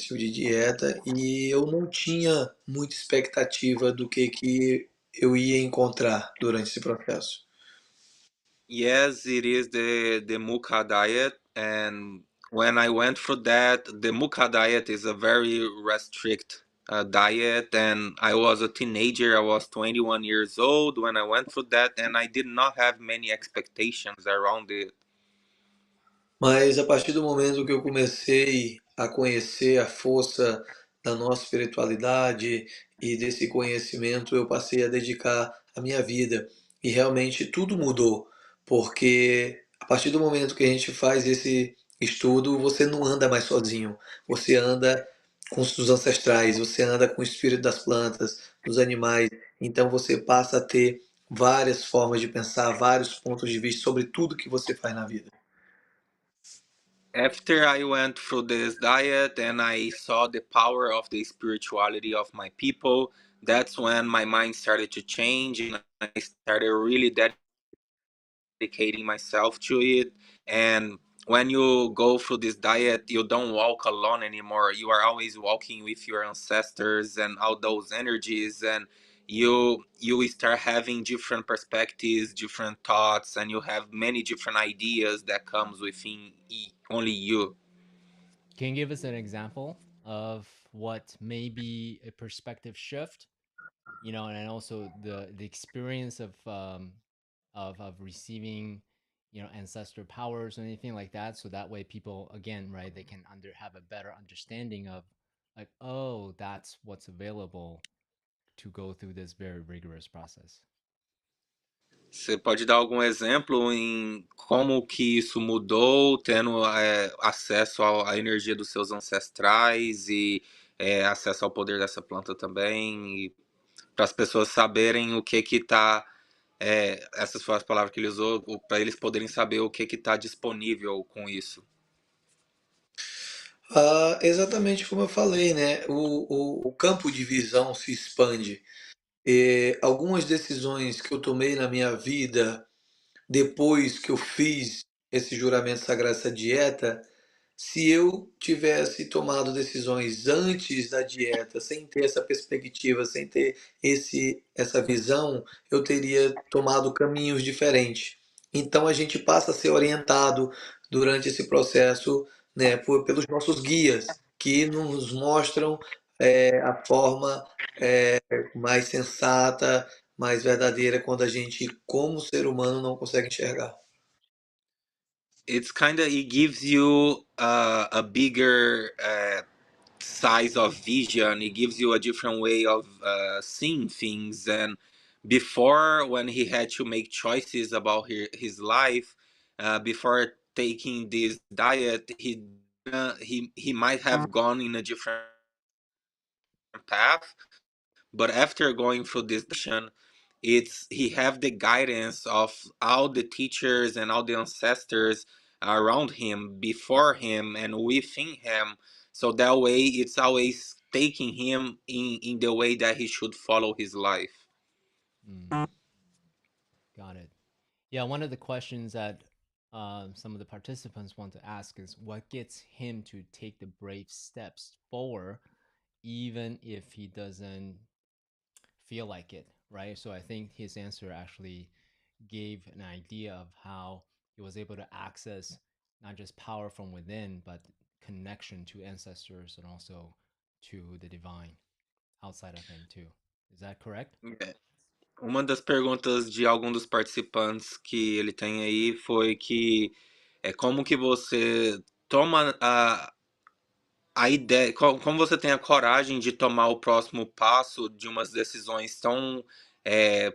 tipo de dieta, e eu não tinha muita expectativa do que eu ia encontrar durante esse processo. Yes, it is the Muka diet, and when I went through that, the Muka diet is a very restrict diet, and I was a teenager. I was 21 years old when I went through that, and I did not have many expectations around it. Mas a partir do momento que eu comecei a conhecer a força da nossa espiritualidade e desse conhecimento, eu passei a dedicar a minha vida. E realmente tudo mudou, porque a partir do momento que a gente faz esse estudo, você não anda mais sozinho, você anda com os ancestrais, você anda com o espírito das plantas, dos animais. Então você passa a ter várias formas de pensar, vários pontos de vista sobre tudo que você faz na vida. After I went through this diet and I saw the power of the spirituality of my people, that's when my mind started to change and I started really dedicating myself to it. And when you go through this diet, you don't walk alone anymore. You are always walking with your ancestors and all those energies, and you start having different perspectives, different thoughts, and you have many different ideas that comes within only you. Can you give us an example of what may be a perspective shift, and also the experience of receiving, ancestor powers or anything like that, so that way people, again, right, they can have a better understanding of, like, oh, that's what's available to go through this very rigorous process. Você pode dar algum exemplo em como que isso mudou, tendo acesso à energia dos seus ancestrais e acesso ao poder dessa planta também, para as pessoas saberem o que que está, essas foram as palavras que ele usou, para eles poderem saber o que que está disponível com isso. Exatamente como eu falei, né? O campo de visão se expande. Algumas decisões que eu tomei na minha vida depois que eu fiz esse juramento sagrado, essa dieta, se eu tivesse tomado decisões antes da dieta, sem ter essa perspectiva, sem ter essa visão, eu teria tomado caminhos diferentes. Então a gente passa a ser orientado durante esse processo, né, pelos nossos guias, que nos mostram a forma mais sensata, mais verdadeira, quando a gente, como ser humano, não consegue enxergar. It's kind of, it gives you a bigger size of vision. It gives you a different way of seeing things. And before, when he had to make choices about his life, before taking this diet, he might have gone in a different path. But after going through this decision, it's he have the guidance of all the teachers and all the ancestors around him, before him and within him, so that way it's always taking him in the way that he should follow his life. Mm, got it. Yeah, one of the questions that some of the participants want to ask is what gets him to take the brave steps forward, even if he doesn't feel like it, right? So I think his answer actually gave an idea of how he was able to access not just power from within, but connection to ancestors and also to the divine outside of him too. Is that correct? É. Uma das perguntas de algum dos participantes que ele tem aí foi que é como que você toma a ideia, como você tem a coragem de tomar o próximo passo de umas decisões tão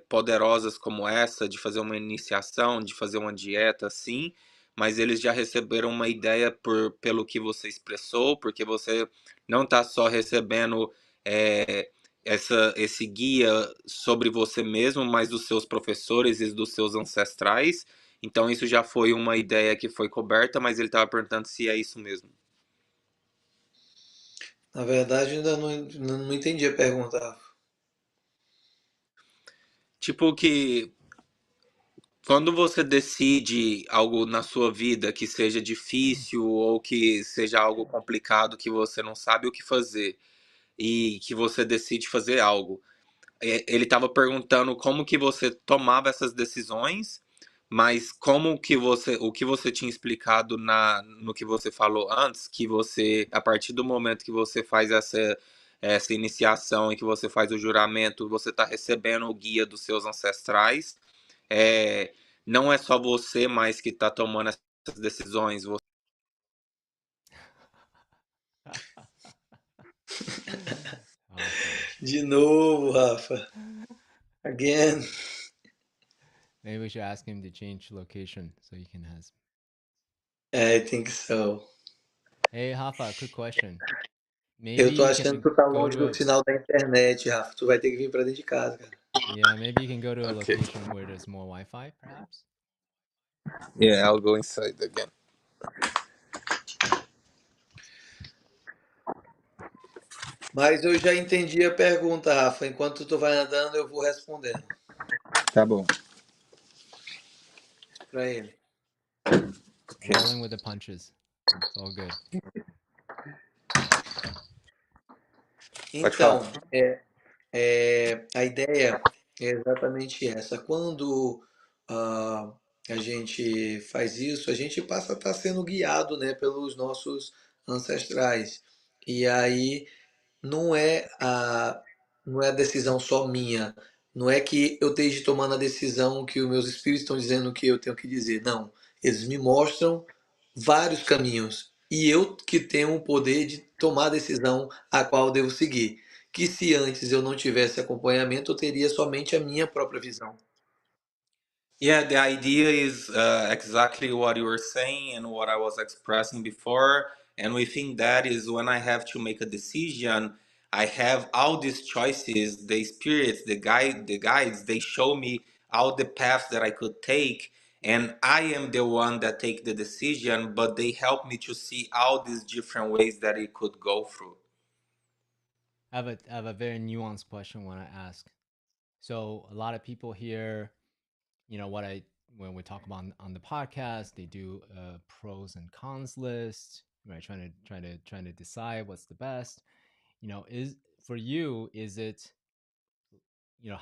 poderosas como essa, de fazer uma iniciação, de fazer uma dieta assim, mas eles já receberam uma ideia pelo que você expressou, porque você não está só recebendo é, esse guia sobre você mesmo, mas dos seus professores e dos seus ancestrais. Então isso já foi uma ideia que foi coberta, mas ele estava perguntando se é isso mesmo. Na verdade, ainda não entendi a pergunta, Rafa. Tipo que quando você decide algo na sua vida que seja difícil ou que seja algo complicado que você não sabe o que fazer e que você decide fazer algo, ele estava perguntando como que você tomava essas decisões, mas como que o que você tinha explicado no que você falou antes, que você, a partir do momento que você faz essa iniciação e que você faz o juramento, você está recebendo o guia dos seus ancestrais. É, não é só você mais que está tomando essas decisões. Awesome. De novo, Rafa. Again. Maybe we should ask him to change location so he can have. I think so. Hey, Hafa, quick question. Maybe Eu tô you achando can que tu tá go longe to do a sinal da internet, Rafa. Tu vai ter que vir pra dentro de casa, cara. yeah, maybe you can go to a Okay. location where there's more Wi-Fi, perhaps. Yeah, I'll go inside again. Mas eu já entendi a pergunta, Rafa. Enquanto tu vai andando, eu vou respondendo Tá bom. para ele. Ok. Rolling with the punches. It's all good. Pode Então, falar. a ideia é exatamente essa. Quando ah, a gente faz isso, a gente passa a estar sendo guiado, né, pelos nossos ancestrais. E aí não é a decisão só minha. Não é que eu esteja tomando a decisão que os meus espíritos estão dizendo que eu tenho que dizer. Não. Eles me mostram vários caminhos. E eu que tenho o poder de tomar a decisão a qual devo seguir. Que se antes eu não tivesse acompanhamento, eu teria somente a minha própria visão. Yeah, the idea is exactly what you were saying and what I was expressing before. And within that is when I have to make a decision, I have all these choices, the spirits, the guides, they show me all the paths that I could take. And I am the one that take the decision, but they help me to see all these different ways that it could go through. I have a very nuanced question when I ask. So a lot of people here, what I when we talk about on the podcast, they do a pros and cons list, right? Trying to decide what's the best. Is for you, is it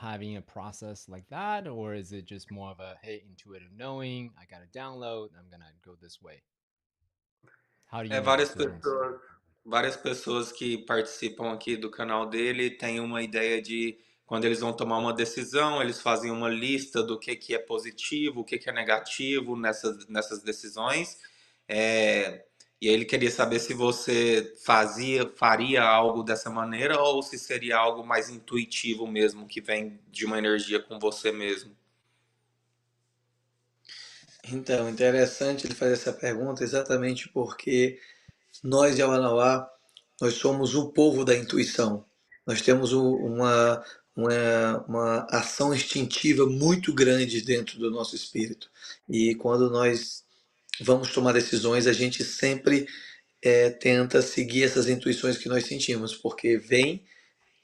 having a process like that, or is it just more of a hey intuitive knowing? I got to download. I'm gonna go this way. How do you É, make decisions? várias pessoas que participam aqui do canal dele têm uma ideia de quando eles vão tomar uma decisão, eles fazem uma lista do que é positivo, o que é negativo nessas decisões. É, e aí ele queria saber se você faria algo dessa maneira ou se seria algo mais intuitivo mesmo, que vem de uma energia com você mesmo. Então, interessante ele fazer essa pergunta exatamente porque nós de Awanauá, nós somos o povo da intuição. Nós temos uma ação instintiva muito grande dentro do nosso espírito. E quando nós vamos tomar decisões, a gente sempre tenta seguir essas intuições que nós sentimos, porque vem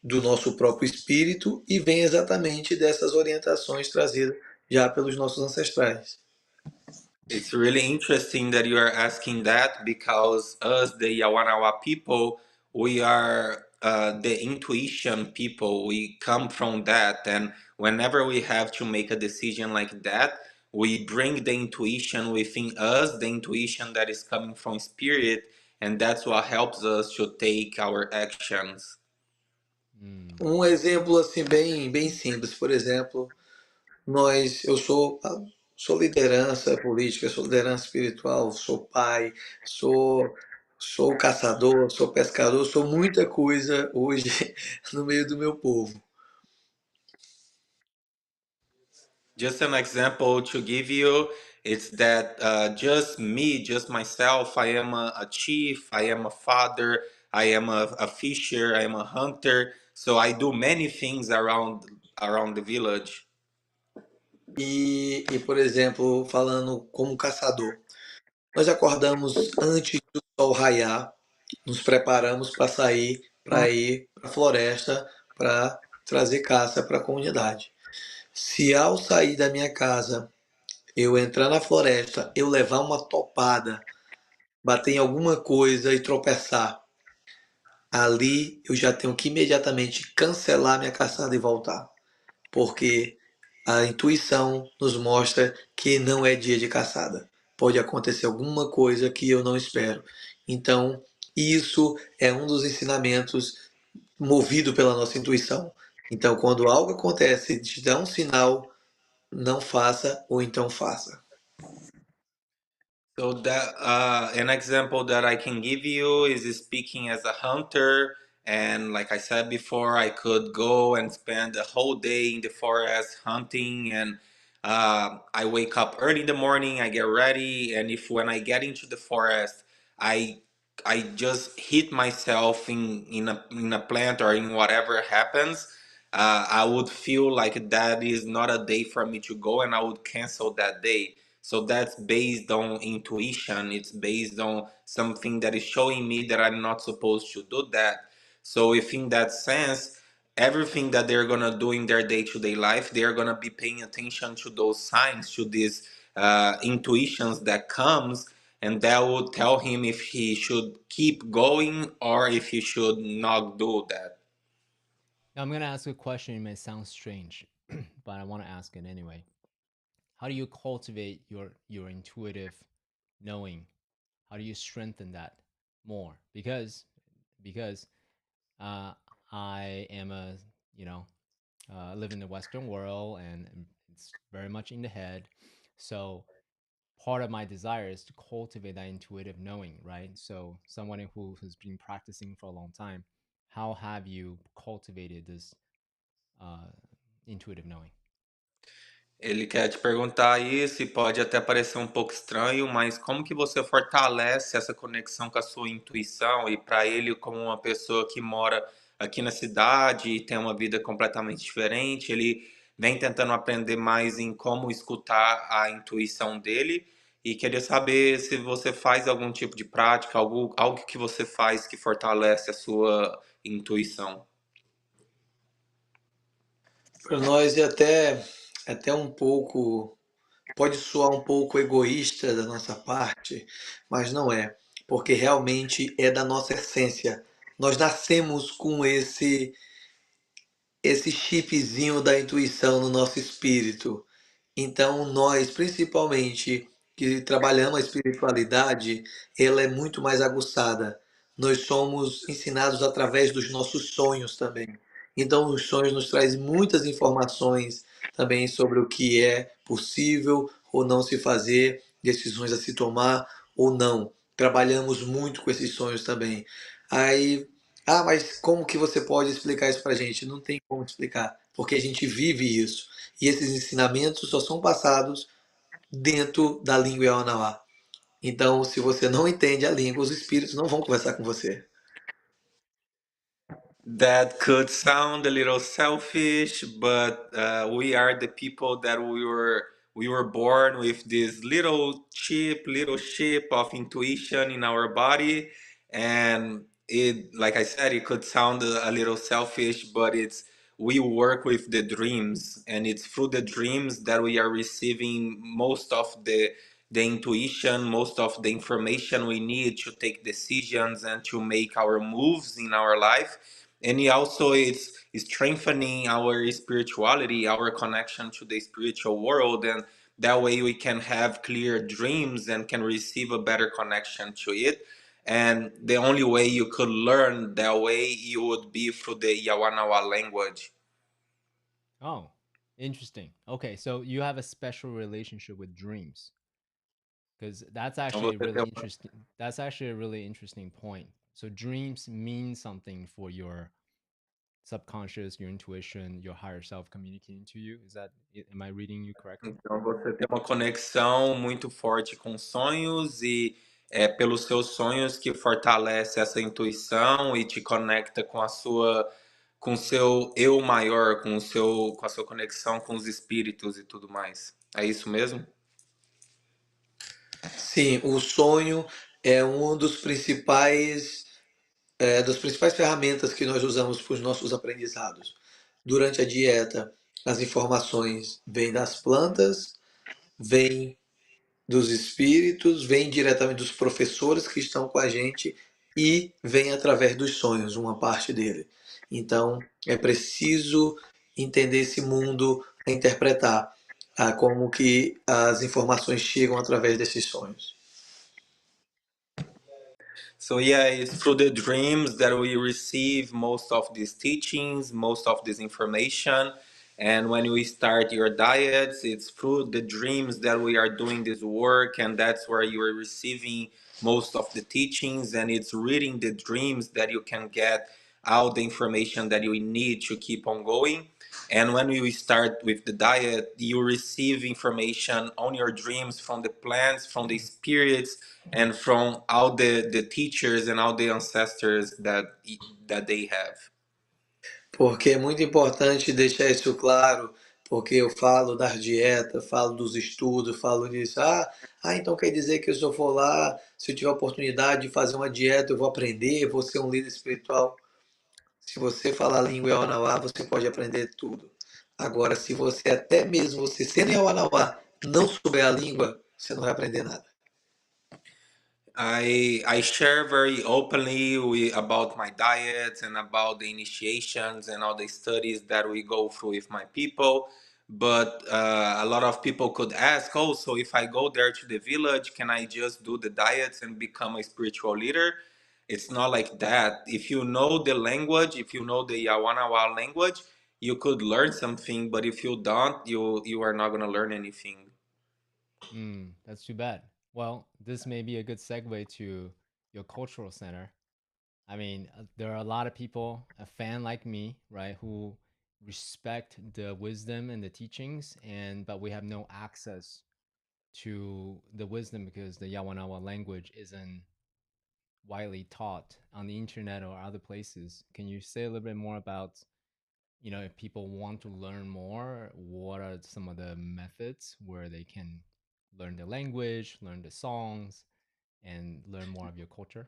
do nosso próprio espírito e vem exatamente dessas orientações trazidas já pelos nossos ancestrais. It's really interesting that you are asking that because us, the Yawanawa people, we are the intuition people. We come from that. And whenever we have to make a decision like that, we bring the intuition within us, the intuition that is coming from spirit. And that's what helps us to take our actions. Mm. Um exemplo assim bem simples, por exemplo, eu sou liderança política, sou liderança espiritual, sou pai, sou caçador, sou pescador, sou muita coisa hoje no meio do meu povo. Just an example to give you, it's that just me, just myself, I am a chief, I am a father, I am a fisher, I am a hunter. So I do many things around the village. Por exemplo, falando como caçador, nós acordamos antes do sol raiar, nos preparamos para ir para a floresta, para trazer caça para a comunidade. Se ao sair da minha casa eu entrar na floresta, eu levar uma topada, bater em alguma coisa e tropeçar, ali eu já tenho que imediatamente cancelar minha caçada e voltar, porque a intuição nos mostra que não é dia de caçada. Pode acontecer alguma coisa que eu não espero. Então, isso é um dos ensinamentos movido pela nossa intuição. Então, quando algo acontece, te dá um sinal, não faça ou então faça. So that an example that I can give you is speaking as a hunter, and like I said before, I could go and spend a whole day in the forest hunting, and I wake up early in the morning, I get ready, and if when I get into the forest, I I just hit myself in a plant or in whatever happens. I would feel like that is not a day for me to go, and I would cancel that day. So that's based on intuition. It's based on something that is showing me that I'm not supposed to do that. So within that sense, everything that they're gonna do in their day-to-day life, they're gonna be paying attention to those signs, to these intuitions that comes, and that will tell him if he should keep going or if he should not do that. Now I'm going to ask a question. It may sound strange, but I want to ask it anyway. How do you cultivate your intuitive knowing? How do you strengthen that more? Because uh, I am a you know live in the Western world and it's very much in the head. So part of my desire is to cultivate that intuitive knowing, right? So someone who has been practicing for a long time, how have you cultivated this uh, intuitive knowing? Ele quer te perguntar isso e pode até parecer um pouco estranho, mas como que você fortalece essa conexão com a sua intuição e para ele como uma pessoa que mora aqui na cidade e tem uma vida completamente diferente, ele vem tentando aprender mais em como escutar a intuição dele e queria saber se você faz algum tipo de prática, algo que você faz que fortalece a sua intuição. Para nós é até um pouco, pode soar um pouco egoísta da nossa parte, mas não é, porque realmente é da nossa essência. Nós nascemos com esse chipzinho da intuição no nosso espírito. Então, nós, principalmente, que trabalhamos a espiritualidade, ela é muito mais aguçada. Nós somos ensinados através dos nossos sonhos também. Então, os sonhos nos trazem muitas informações também sobre o que é possível ou não se fazer, decisões a se tomar ou não. Trabalhamos muito com esses sonhos também. Aí, mas como que você pode explicar isso para a gente? Não tem como explicar, porque a gente vive isso. E esses ensinamentos só são passados dentro da língua Yawanawá. Então, se você não entende a língua, os espíritos não vão conversar com você. That could sound a little selfish, but we are the people that we were born with this little chip of intuition in our body, and it, like I said, it could sound a little selfish, but it's we work with the dreams, and it's through the dreams that we are receiving most of the intuition, most of the information we need to take decisions and to make our moves in our life. And it also is strengthening our spirituality, our connection to the spiritual world, and that way we can have clear dreams and can receive a better connection to it. And the only way you could learn that way you would be through the Yawanawa language. Oh, interesting. Okay, so you have a special relationship with dreams because that's Então actually a você tem really uma interesting. That's actually a really interesting point. So dreams mean something for your subconscious, your intuition, your higher self communicating to you. Is that? Am I reading you correctly? Então você tem uma conexão muito forte com sonhos e é pelos seus sonhos que fortalece essa intuição e te conecta com a sua com o seu eu maior, com a sua conexão com os espíritos e tudo mais. É isso mesmo? Sim, o sonho é um das principais ferramentas que nós usamos para os nossos aprendizados. Durante a dieta, as informações vêm das plantas, vêm dos espíritos, vêm diretamente dos professores que estão com a gente e vem através dos sonhos, uma parte dele. Então, é preciso entender esse mundo, interpretar como que as informações chegam através desses sonhos. So yeah, it's through the dreams that we receive most of these teachings, most of this information. And when we start your diets, it's through the dreams that we are doing this work, and that's where you are receiving most of the teachings. And it's reading the dreams that you can get all the information that you need to keep on going. And when we start with the diet, you receive information on your dreams from the plants, from the spirits, and from all the teachers and all the ancestors that they have. Porque é muito importante deixar isso claro, porque eu falo das dietas, falo dos estudos, falo disso. Então quer dizer que se eu for lá, se eu tiver a oportunidade de fazer uma dieta, eu vou aprender, vou ser um líder espiritual. Se você falar a língua Yawanawá, você pode aprender tudo. Agora, se você, até mesmo você sendo Yawanawá, não souber a língua, você não vai aprender nada. I share very openly about my diet and about the initiations and all the studies that we go through with my people. But a lot of people could ask, oh, so if I go there to the village, can I just do the diets and become a spiritual leader? It's not like that. If you know the language, if you know the Yawanawa language, you could learn something. But if you don't, you are not gonna learn anything. That's too bad. Well, this may be a good segue to your cultural center. I mean, there are a lot of people, a fan like me, right, who respect the wisdom and the teachings, and but we have no access to the wisdom because the Yawanawa language isn't widely taught on the internet or other places. Can you say a little bit more about, if people want to learn more, what are some of the methods where they can learn the language, learn the songs, and learn more of your culture?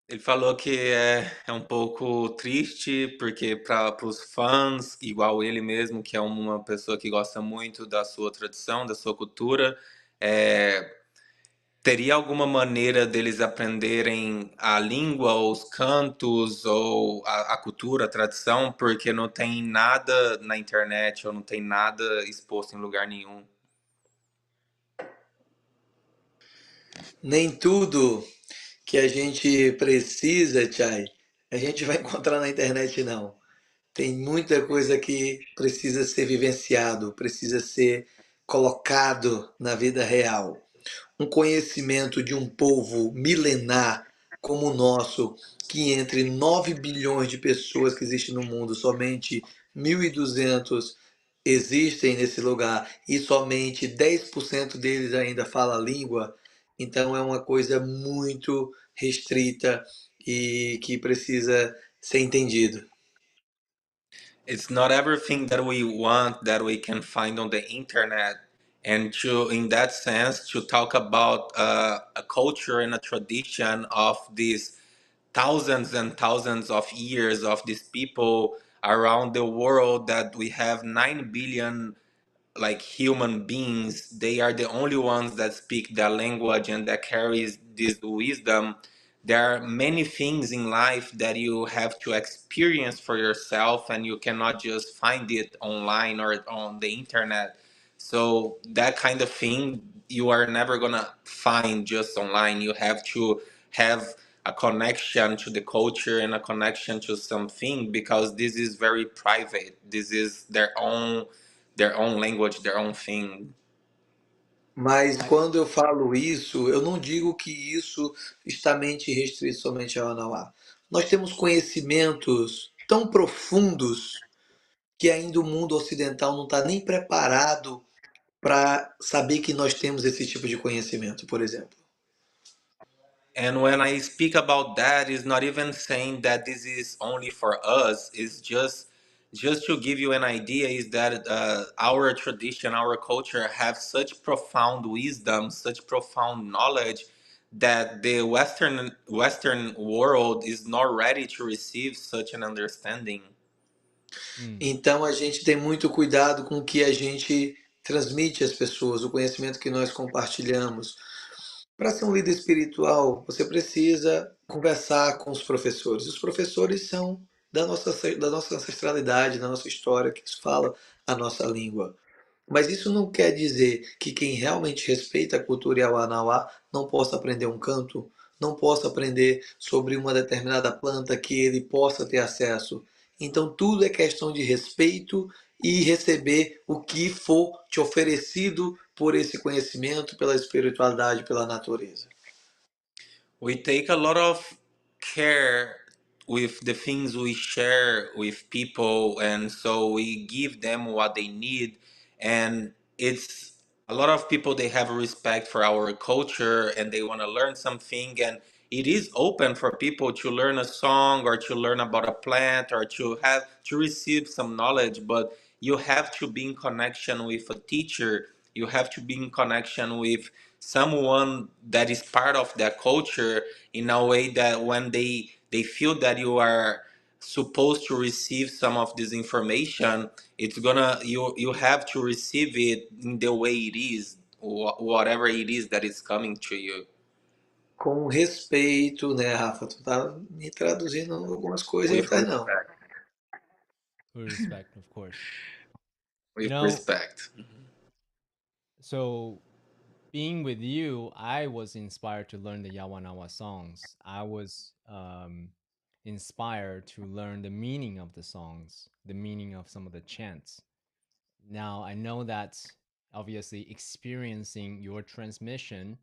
Ele falou que é um pouco triste, porque para os fãs, igual ele mesmo, que é uma pessoa que gosta muito da sua tradição, da sua cultura, é, teria alguma maneira deles aprenderem a língua, os cantos, ou a cultura, a tradição, porque não tem nada na internet, ou não tem nada exposto em lugar nenhum. Nem tudo que a gente precisa, Chay, a gente vai encontrar na internet, não. Tem muita coisa que precisa ser vivenciado, precisa ser colocado na vida real. Um conhecimento de um povo milenar como o nosso, que entre 9 bilhões de pessoas que existem no mundo, somente 1.200 existem nesse lugar e somente 10% deles ainda fala a língua, então é uma coisa muito restrita e que precisa ser entendido. It's not everything that we want that we can find on the internet, and to in that sense to talk about a culture and a tradition of these thousands and thousands of years of these people around the world, that we have 9 billion like human beings. They are the only ones that speak that language and that carries this wisdom. There are many things in life that you have to experience for yourself, and you cannot just find it online or on the internet. So that kind of thing you are never gonna find just online. You have to have a connection to the culture and a connection to something, because this is very private. This is their own language, their own thing. Mas I quando eu falo isso, eu não digo que isso está mente restrito somente ao Anauá. Nós temos conhecimentos tão profundos que ainda o mundo ocidental não está nem preparado para saber que nós temos esse tipo de conhecimento, por exemplo. And when I speak about that, it's not even saying that this is only for us. It's just to give you an idea, is that our tradition, our culture have such profound wisdom, such profound knowledge, that the Western world is not ready to receive such an understanding. mm, Então a gente tem muito cuidado com o que a gente transmite às pessoas, o conhecimento que nós compartilhamos. Para ser um líder espiritual, você precisa conversar com os professores. Os professores são da nossa ancestralidade, da nossa história, que fala a nossa língua. Mas isso não quer dizer que quem realmente respeita a cultura Yawanawá não possa aprender um canto, não possa aprender sobre uma determinada planta que ele possa ter acesso. Então tudo é questão de respeito e receber o que for te oferecido por esse conhecimento, pela espiritualidade, pela natureza. We take a lot of care with the things we share with people, and so we give them what they need. And it's a lot of people, they have respect for our culture and they want to learn something, and it is open for people to learn a song or to learn about a plant or to have to receive some knowledge. But you have to be in connection with a teacher, you have to be in connection with someone that is part of that culture, in a way that when they feel that you are supposed to receive some of this information, it's gonna you have to receive it in the way it is, whatever it is that is coming to you. Com respeito, né, Rafa? Tu tá me traduzindo algumas coisas, With tá não. respect. With respect, of course. You With know, respect. so being with you, I was inspired to learn the Yawanawa songs. I was inspired to learn the meaning of the songs, the meaning of some of the chants. Now, I know that obviously experiencing your transmission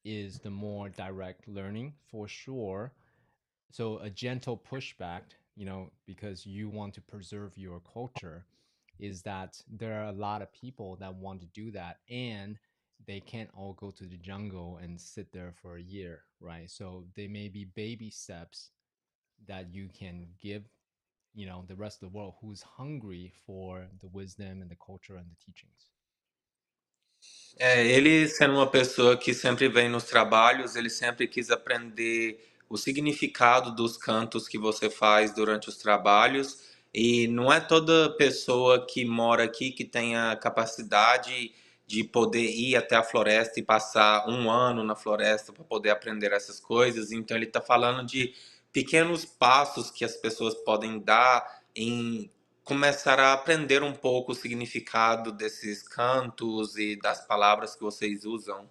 is the more direct learning for sure. So, a gentle pushback, because you want to preserve your culture, is that there are a lot of people that want to do that and they can't all go to the jungle and sit there for a year, right? So, they may be baby steps that you can give the rest of the world who's hungry for the wisdom and the culture and the teachings. Ele sendo uma pessoa que sempre vem nos trabalhos, ele sempre quis aprender o significado dos cantos que você faz durante os trabalhos. E não é toda pessoa que mora aqui que tem a capacidade de poder ir até a floresta e passar um ano na floresta para poder aprender essas coisas. Então, ele está falando de pequenos passos que as pessoas podem dar em começar a aprender um pouco o significado desses cantos e das palavras que vocês usam.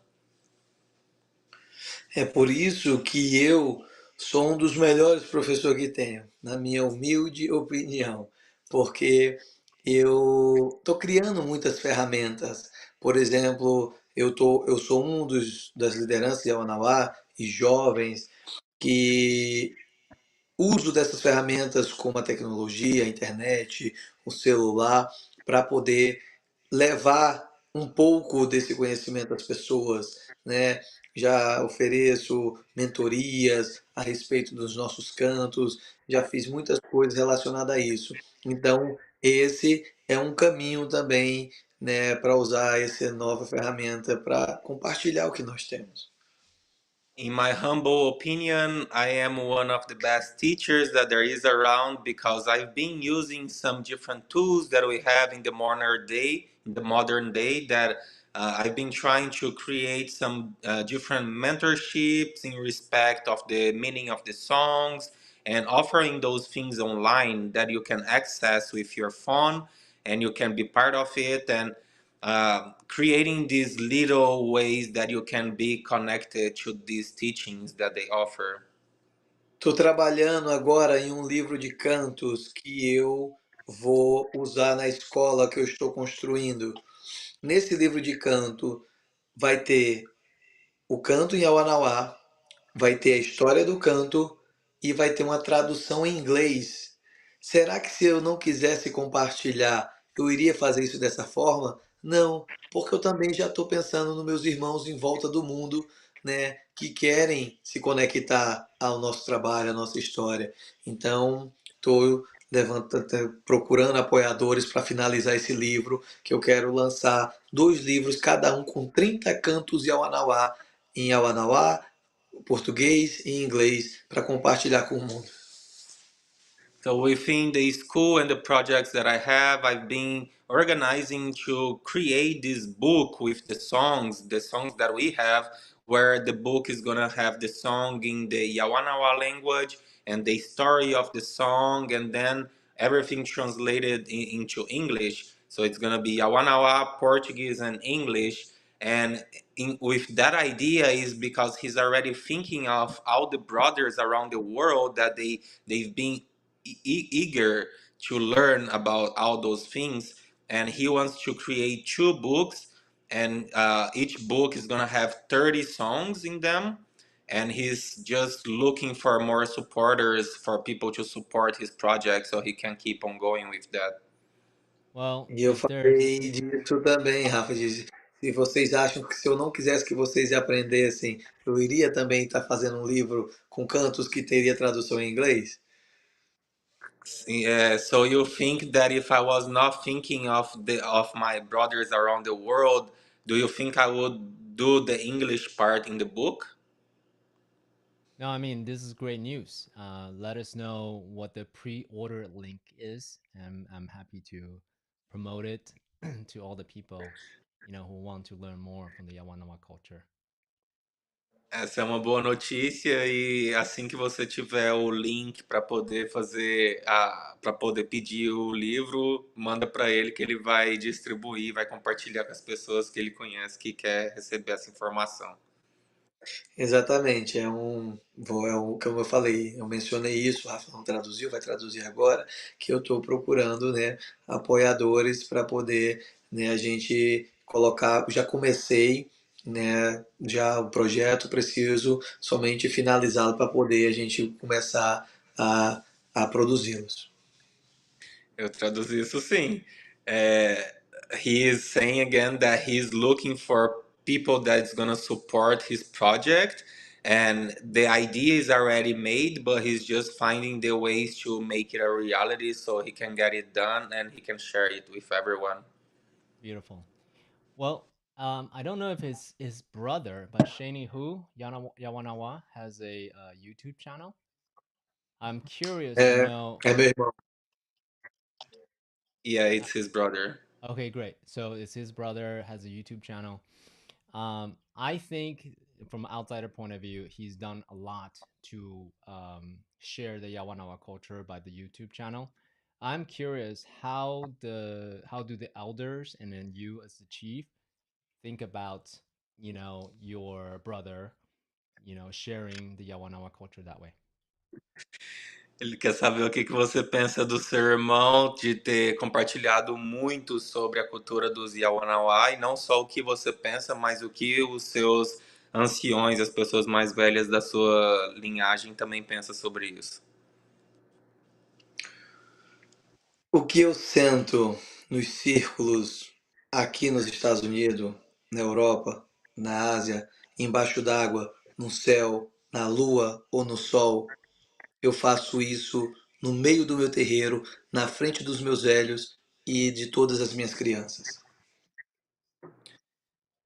É por isso que eu sou um dos melhores professores que tenho, na minha humilde opinião, porque eu estou criando muitas ferramentas. Por exemplo, eu sou um das lideranças de Awanauá e jovens que uso dessas ferramentas como a tecnologia, a internet, o celular, para poder levar um pouco desse conhecimento às pessoas, né? Já ofereço mentorias a respeito dos nossos cantos, já fiz muitas coisas relacionadas a isso. Então, esse é um caminho também, né, para usar essa nova ferramenta para compartilhar o que nós temos. In my humble opinion, I am one of the best teachers that there is around because I've been using some different tools that we have in the modern day that I've been trying to create some different mentorships in respect of the meaning of the songs and offering those things online that you can access with your phone and you can be part of it and creating these little ways that you can be connected to these teachings that they offer. Estou trabalhando agora em um livro de cantos que eu vou usar na escola que eu estou construindo. Nesse livro de canto vai ter o canto em Awanauá, vai ter a história do canto e vai ter uma tradução em inglês. Será que se eu não quisesse compartilhar, eu iria fazer isso dessa forma? Não, porque eu também já estou pensando nos meus irmãos em volta do mundo, né, que querem se conectar ao nosso trabalho, à nossa história. Então, estou procurando apoiadores para finalizar esse livro, que eu quero lançar 2 livros, cada um com 30 cantos de Awanauá, em Awanauá, português e inglês, para compartilhar com o mundo. So within the school and the projects that I have, I've been organizing to create this book with the songs that we have, where the book is gonna have the song in the Yawanawa language and the story of the song, and then everything translated into English. So it's gonna be Yawanawa, Portuguese, and English. And with that idea is because he's already thinking of all the brothers around the world that they've been eager to learn about all those things, and he wants to create 2 books, and each book is gonna have 30 songs in them, and he's just looking for more supporters, for people to support his project so he can keep on going with that. Well, E eu if there's falei disso também, Rafa, se vocês acham que se eu não quisesse que vocês aprendessem, eu iria também estar fazendo um livro com cantos que teria tradução em inglês? Yeah, so you think that if I was not thinking of my brothers around the world, do you think I would do the English part in the book? No, I mean, this is great news. Let us know what the pre-order link is. I'm happy to promote it to all the people, who want to learn more from the Yawanawa culture. Essa é uma boa notícia e assim que você tiver o link para poder para poder pedir o livro, manda para ele que ele vai distribuir, vai compartilhar com as pessoas que ele conhece que quer receber essa informação. Exatamente, como eu falei, eu mencionei isso, o Rafa não traduziu, vai traduzir agora, que eu estou procurando, né, apoiadores para poder, né, a gente colocar, já comecei, né, já o projeto, preciso somente finalizá-lo para poder a gente começar a, a produzi-los. Eu traduzi isso sim. É, he is saying again that he's looking for people that's gonna support his project, and the idea is already made, but he's just finding the ways to make it a reality so he can get it done and he can share it with everyone. Beautiful. Well, I don't know if it's his brother, but Shani Hu Yawanawa has a YouTube channel. I'm curious to É, know. é meu irmão. Yeah, Uh, it's his brother. okay, great. So it's his brother has a YouTube channel. I think from an outsider point of view, he's done a lot to share the Yawanawa culture by the YouTube channel. I'm curious how do the elders and then you as the chief think about your brother sharing the Yawanawa culture that way. Ele quer saber o que que você pensa do seu irmão, de ter compartilhado muito sobre a cultura dos Yawanawá, e não só o que você pensa, mas o que os seus anciões, as pessoas mais velhas da sua linhagem também pensam sobre isso. O que eu sento nos círculos aqui nos Estados Unidos, na Europa, na Ásia, embaixo d'água, no céu, na lua ou no sol, eu faço isso no meio do meu terreiro, na frente dos meus velhos e de todas as minhas crianças.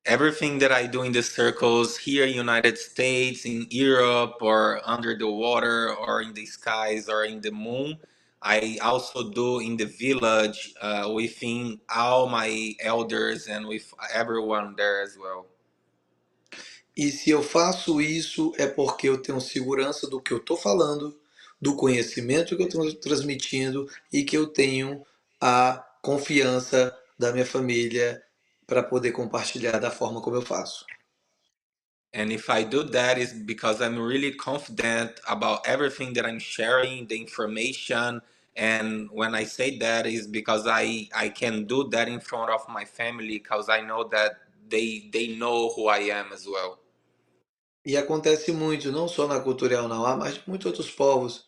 Everything that I do in the circles here in United States, in Europe, or under the water, or in the skies, or in the moon, I also do in the village within all my elders and with everyone there as well. E se eu faço isso é porque eu tenho segurança do que eu estou falando, do conhecimento que eu estou transmitindo e que eu tenho a confiança da minha família para poder compartilhar da forma como eu faço. And if I do that, is because I'm really confident about everything that I'm sharing, the information. And when I say that, is because I can do that in front of my family because I know that they know who I am as well. E acontece muito, não só na cultura Yaunauá, mas de muitos outros povos,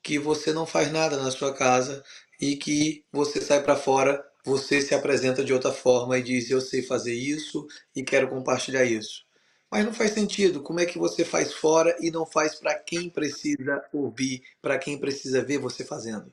que você não faz nada na sua casa e que você sai para fora, você se apresenta de outra forma e diz: eu sei fazer isso e quero compartilhar isso. Mas não faz sentido. Como é que você faz fora e não faz para quem precisa ouvir, para quem precisa ver você fazendo?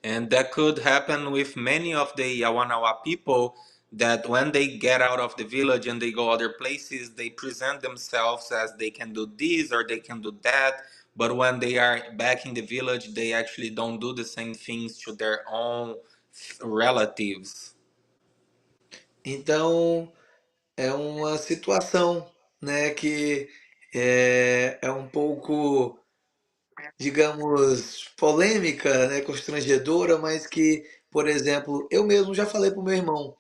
And that could happen with many of the Yawanawa people that when they get out of the village and they go other places, they present themselves as they can do this or they can do that. But when they are back in the village, they actually don't do the same things to their own relatives. Então, é uma situação, né, que é um pouco, digamos, polêmica, né, constrangedora, mas que, por exemplo, eu mesmo já falei pro meu irmão,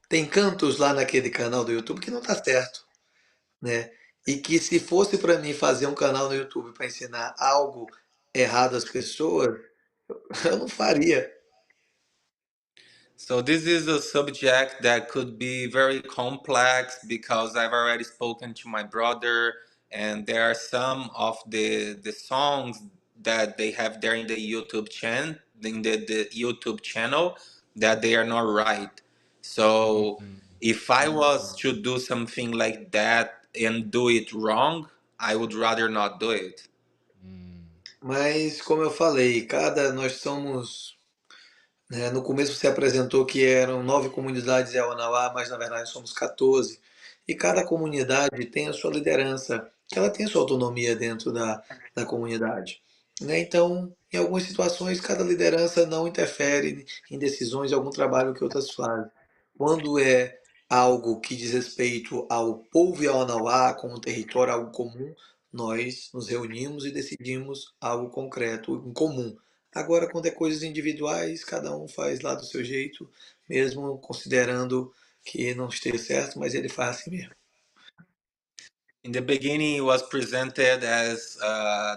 tem cantos lá naquele canal do YouTube que não tá certo, né? E que se fosse para mim fazer um canal no YouTube para ensinar algo errado às pessoas, eu não faria. So this is a subject that could be very complex because I've already spoken to my brother, and there are some of the songs that they have there in the YouTube channel, in the YouTube channel, that they are not right. So Mm, if I was to do something like that and do it wrong, I would rather not do it. mm, Mas como eu falei, nós somos, né, no começo você apresentou que eram 9 comunidades em Awanauá, mas na verdade somos 14. E cada comunidade tem a sua liderança. ela tem sua autonomia dentro da comunidade. Né? Então, em algumas situações, cada liderança não interfere em decisões de algum trabalho que outras fazem. Quando é algo que diz respeito ao povo e ao Anauá, como território, algo comum, nós nos reunimos e decidimos algo concreto, em comum. Agora, quando é coisas individuais, cada um faz lá do seu jeito, mesmo considerando que não esteja certo, mas ele faz assim mesmo. In the beginning, it was presented as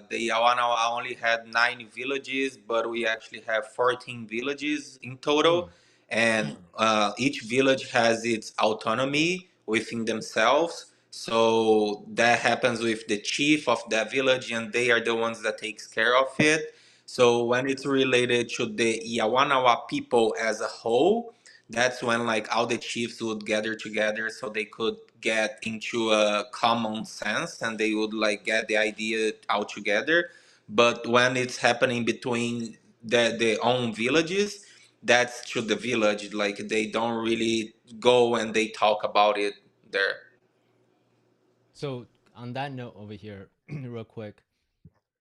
the Awanawa only had 9 villages, but we actually have 14 villages in total. Hmm. And each village has its autonomy within themselves. So that happens with the chief of that village, and they are the ones that takes care of it. So when it's related to the Yawanawa people as a whole, that's when like all the chiefs would gather together so they could get into a common sense and they would like get the idea all together. But when it's happening between their own villages, that's to the village, like they don't really go and they talk about it there. So on that note over here, real quick,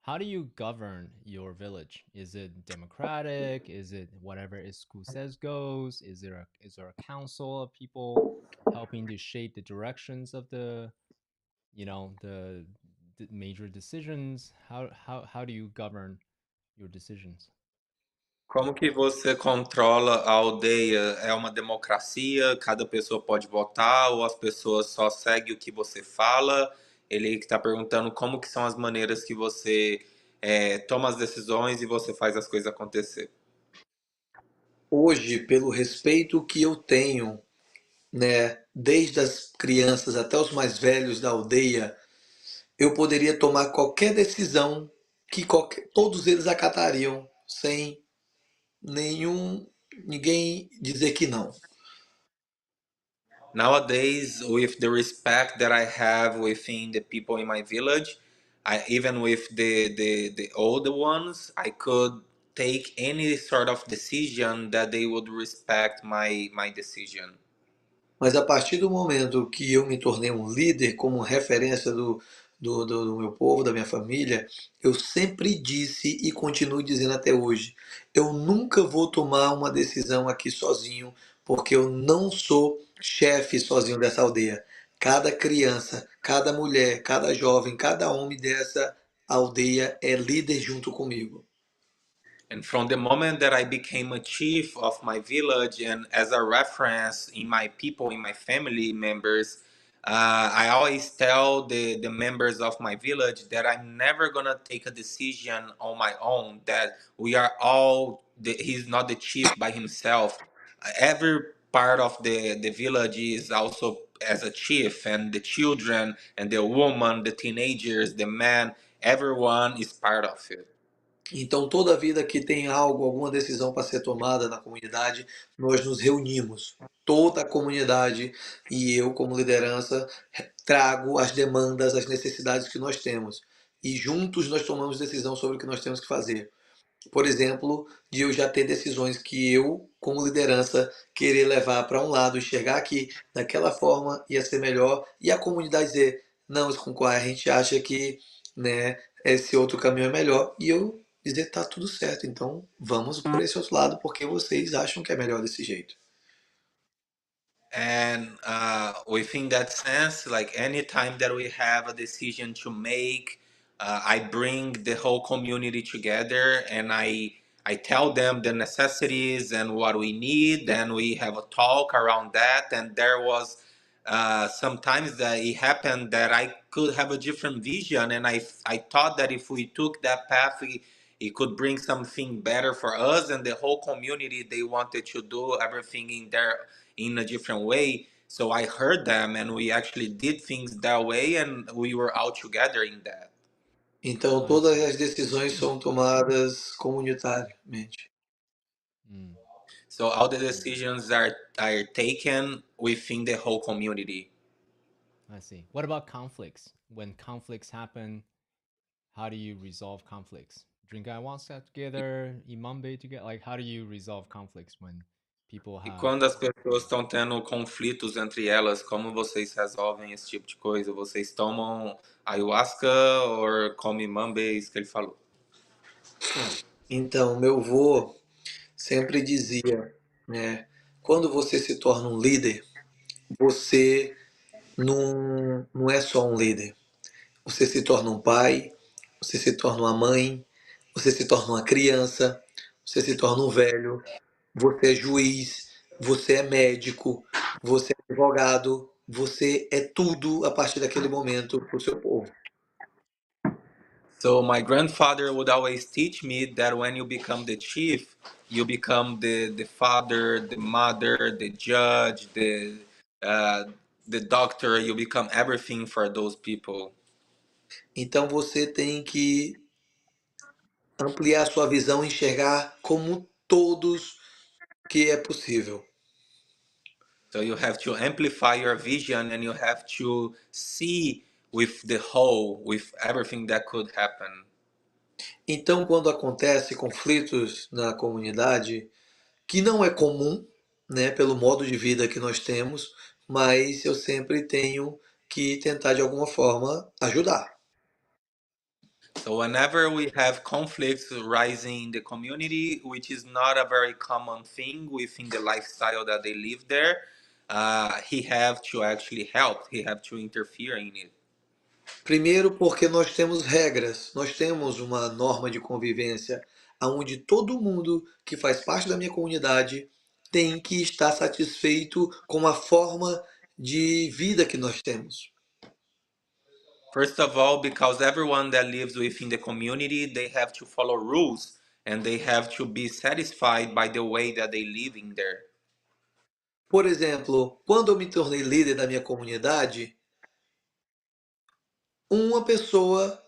how do you govern your village? Is it democratic? Is it whatever its school says goes? Is there a council of people helping to shape the directions of the major decisions? How do you govern your decisions? Como que você controla a aldeia? É uma democracia? Cada pessoa pode votar ou as pessoas só seguem o que você fala? Ele está perguntando como que são as maneiras que você toma as decisões e você faz as coisas acontecer. Hoje, pelo respeito que eu tenho, né, desde as crianças até os mais velhos da aldeia, eu poderia tomar qualquer decisão que todos eles acatariam, sem nenhum ninguém dizer que não. Nowadays, with the respect that I have within the people in my village, even with the older ones, I could take any sort of decision that they would respect my decision. Mas a partir do momento que eu me tornei um líder, como referência do meu povo, da minha família, eu sempre disse e continuo dizendo até hoje: eu nunca vou tomar uma decisão aqui sozinho, porque eu não sou chefe sozinho dessa aldeia. Cada criança, cada mulher, cada jovem, cada homem dessa aldeia é líder junto comigo. And from the moment that I became a chief of my village and as a reference in my people, in my family members, I always tell the members of my village that I'm never going to take a decision on my own, that we are all, he's not the chief by himself. Every part of the village is also as a chief, and the children and the woman, the teenagers, the man, everyone is part of it. Então, toda vida que tem algo, alguma decisão para ser tomada na comunidade, nós nos reunimos. Toda a comunidade e eu, como liderança, trago as demandas, as necessidades que nós temos. E juntos nós tomamos decisão sobre o que nós temos que fazer. Por exemplo, de eu já ter decisões que eu, como liderança, querer levar para um lado, enxergar que daquela forma ia ser melhor, e a comunidade dizer, não, a gente acha que, né, esse outro caminho é melhor, e eu dizer, tá tudo certo, então vamos por esse outro lado, porque vocês acham que é melhor desse jeito. And within that sense, like anytime that we have a decision to make, I bring the whole community together and I tell them the necessities and what we need, and we have a talk around that. And there was sometimes that it happened that I could have a different vision, and I thought that if we took that path, it could bring something better for us and the whole community. They wanted to do everything in a different way. So I heard them, and we actually did things that way, and we were all together in that. Então I todas see. as decisões são tomadas comunitariamente. Mm, So all the mm, decisions are taken within the whole community. I see. What about conflicts? When conflicts happen, how do you resolve conflicts? Drink ayahuasca together, imambe together. Like, how do you resolve conflicts when people E have. quando as pessoas estão tendo conflitos entre elas, como vocês resolvem esse tipo de coisa? Vocês tomam ayahuasca ou comem mambês, que ele falou? Então, meu avô sempre dizia, né, quando você se torna um líder, você não é só um líder. Você se torna um pai, você se torna uma mãe, você se torna uma criança, você se torna um velho, você é juiz, você é médico, você é advogado, você é tudo a partir daquele momento para o seu povo. So my grandfather would always teach me that when you become the chief, you become the father, the mother, the judge, uh, the doctor. You become everything for those people. Então você tem que ampliar sua visão e enxergar como todos que é possível. So you have to amplify your vision and you have to see with the whole, with everything that could happen. Então, quando acontece conflitos na comunidade, que não é comum, né, pelo modo de vida que nós temos, mas eu sempre tenho que tentar de alguma forma ajudar. So whenever we have conflicts rising in the community, which is not a very common thing within the lifestyle that they live there, he have to actually help. He have to interfere in it. Primeiro, porque nós temos regras, nós temos uma norma de convivência onde todo mundo que faz parte da minha comunidade tem que estar satisfeito com a forma de vida que nós temos. First of all, because everyone that lives within the community, they have to follow rules and they have to be satisfied by the way that they live in there. Por exemplo, quando eu me tornei líder da minha comunidade, uma pessoa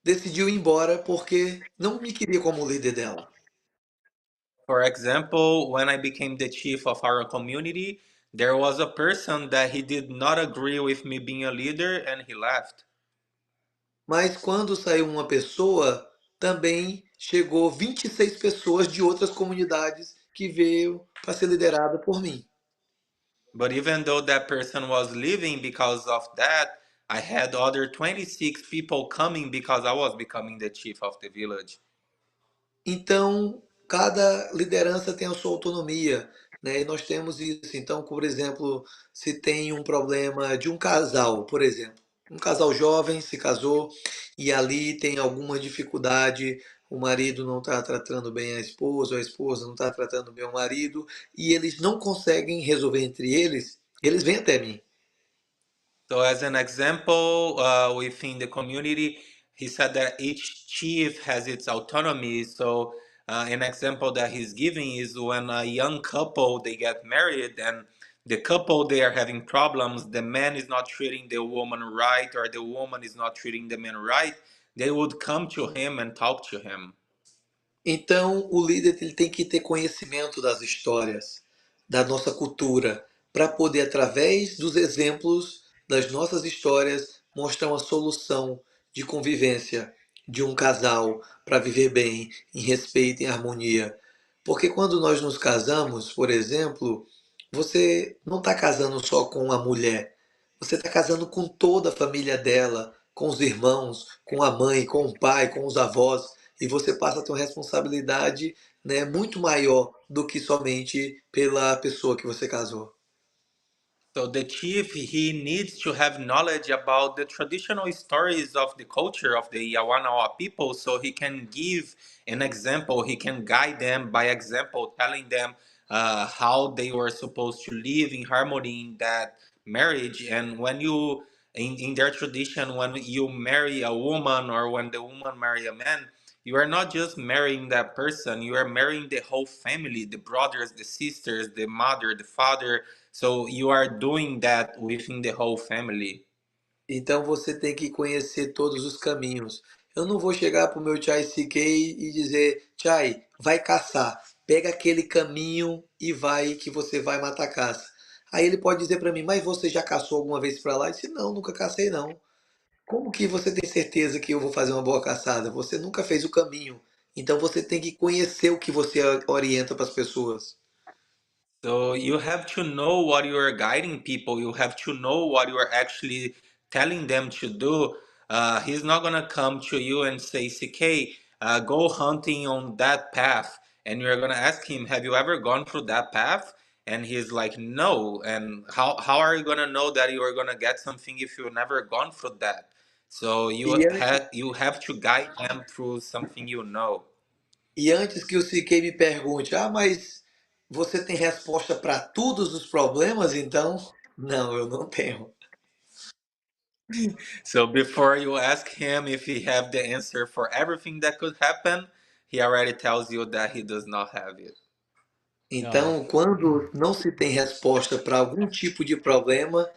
decidiu ir embora porque não me queria como líder dela. For example, when I became the chief of our community, there was a person that he did not agree with me being a leader and he left. Mas quando saiu uma pessoa, também chegou 26 pessoas de outras comunidades que veio para ser liderada por mim. But even though that person was leaving because of that, I had other 26 people coming because I was becoming the chief of the village. Então, cada liderança tem a sua autonomia, né? E nós temos isso. Então, por exemplo, se tem um problema de um casal, por exemplo, um casal jovem se casou e ali tem alguma dificuldade, o marido não está tratando bem a esposa não está tratando bem o marido, e eles não conseguem resolver entre eles, eles vêm até mim. So, as an example, within the community, he said that each chief has its autonomy. So, an example that he's giving is when a young couple they get married and the couple they are having problems, the man is not treating the woman right or the woman is not treating the man right. They would come to him and talk to him. Então, o líder ele tem que ter conhecimento das histórias, da nossa cultura, para poder, através dos exemplos das nossas histórias, mostrar uma solução de convivência de um casal para viver bem, em respeito, em harmonia. Porque quando nós nos casamos, por exemplo, você não está casando só com a mulher, você está casando com toda a família dela, com os irmãos, com a mãe, com o pai, com os avós, e você passa a ter uma responsabilidade, né, muito maior do que somente pela pessoa que você casou. So the chief he needs to have knowledge about the traditional stories of the culture of the Yawanawa people, so he can give an example. He can guide them by example, telling them how they were supposed to live in harmony in that marriage. And when you in their tradition, when you marry a woman or when the woman marry a man, you are not just marrying that person, you are marrying the whole family, the brothers, the sisters, the mother, the father, so you are doing that within the whole family. Então você tem que conhecer todos os caminhos. Eu não vou chegar para o meu Chai CK e dizer, Chai, vai caçar, pega aquele caminho e vai que você vai matar a caça. Aí ele pode dizer para mim, mas você já caçou alguma vez para lá? Eu disse, não, nunca cacei não. Como que você tem certeza que eu vou fazer uma boa caçada? Você nunca fez o caminho. Então você tem que conhecer o que você orienta para as pessoas. So you have to know what you are guiding people. You have to know what you are actually telling them to do. He's not gonna come to you and say, "CK, go hunting on that path," and you're gonna ask him, "Have you ever gone through that path?" And he's like, "No." And how are you gonna know that you are gonna get something if you've never gone through that? So E antes, you have to guide them through something you know. e antes que o CK me pergunte, mas você tem resposta para todos os problemas, então? Não, eu não tenho. So before you ask him if he have the answer for everything that could happen, he already tells you that he does not have it. No. Então, quando não se tem resposta para algum tipo de problema,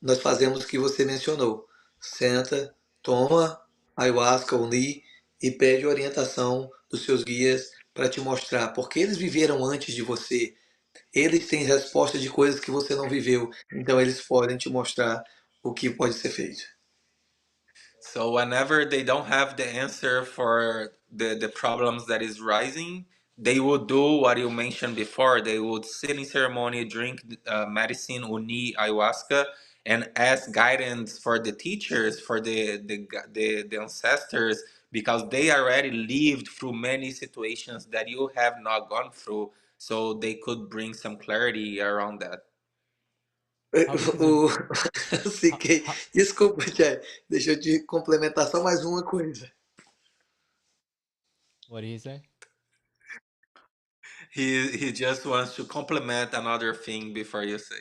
nós fazemos o que você mencionou. Senta, toma ayahuasca ou ni e pede orientação dos seus guias para te mostrar, porque eles viveram antes de você. Eles têm resposta de coisas que você não viveu, então eles podem te mostrar o que pode ser feito. So whenever they don't have the answer for the problems that is rising, they would do what you mentioned before. They would sit in ceremony, drink medicine, uni, ayahuasca, and ask guidance for the teachers, for the ancestors, because they already lived through many situations that you have not gone through. So they could bring some clarity around that. How because of O, how, Siquei, how, desculpa, Tchê, deixa eu te complementar só mais uma coisa. what did he say? He just wants to complement another thing before you say.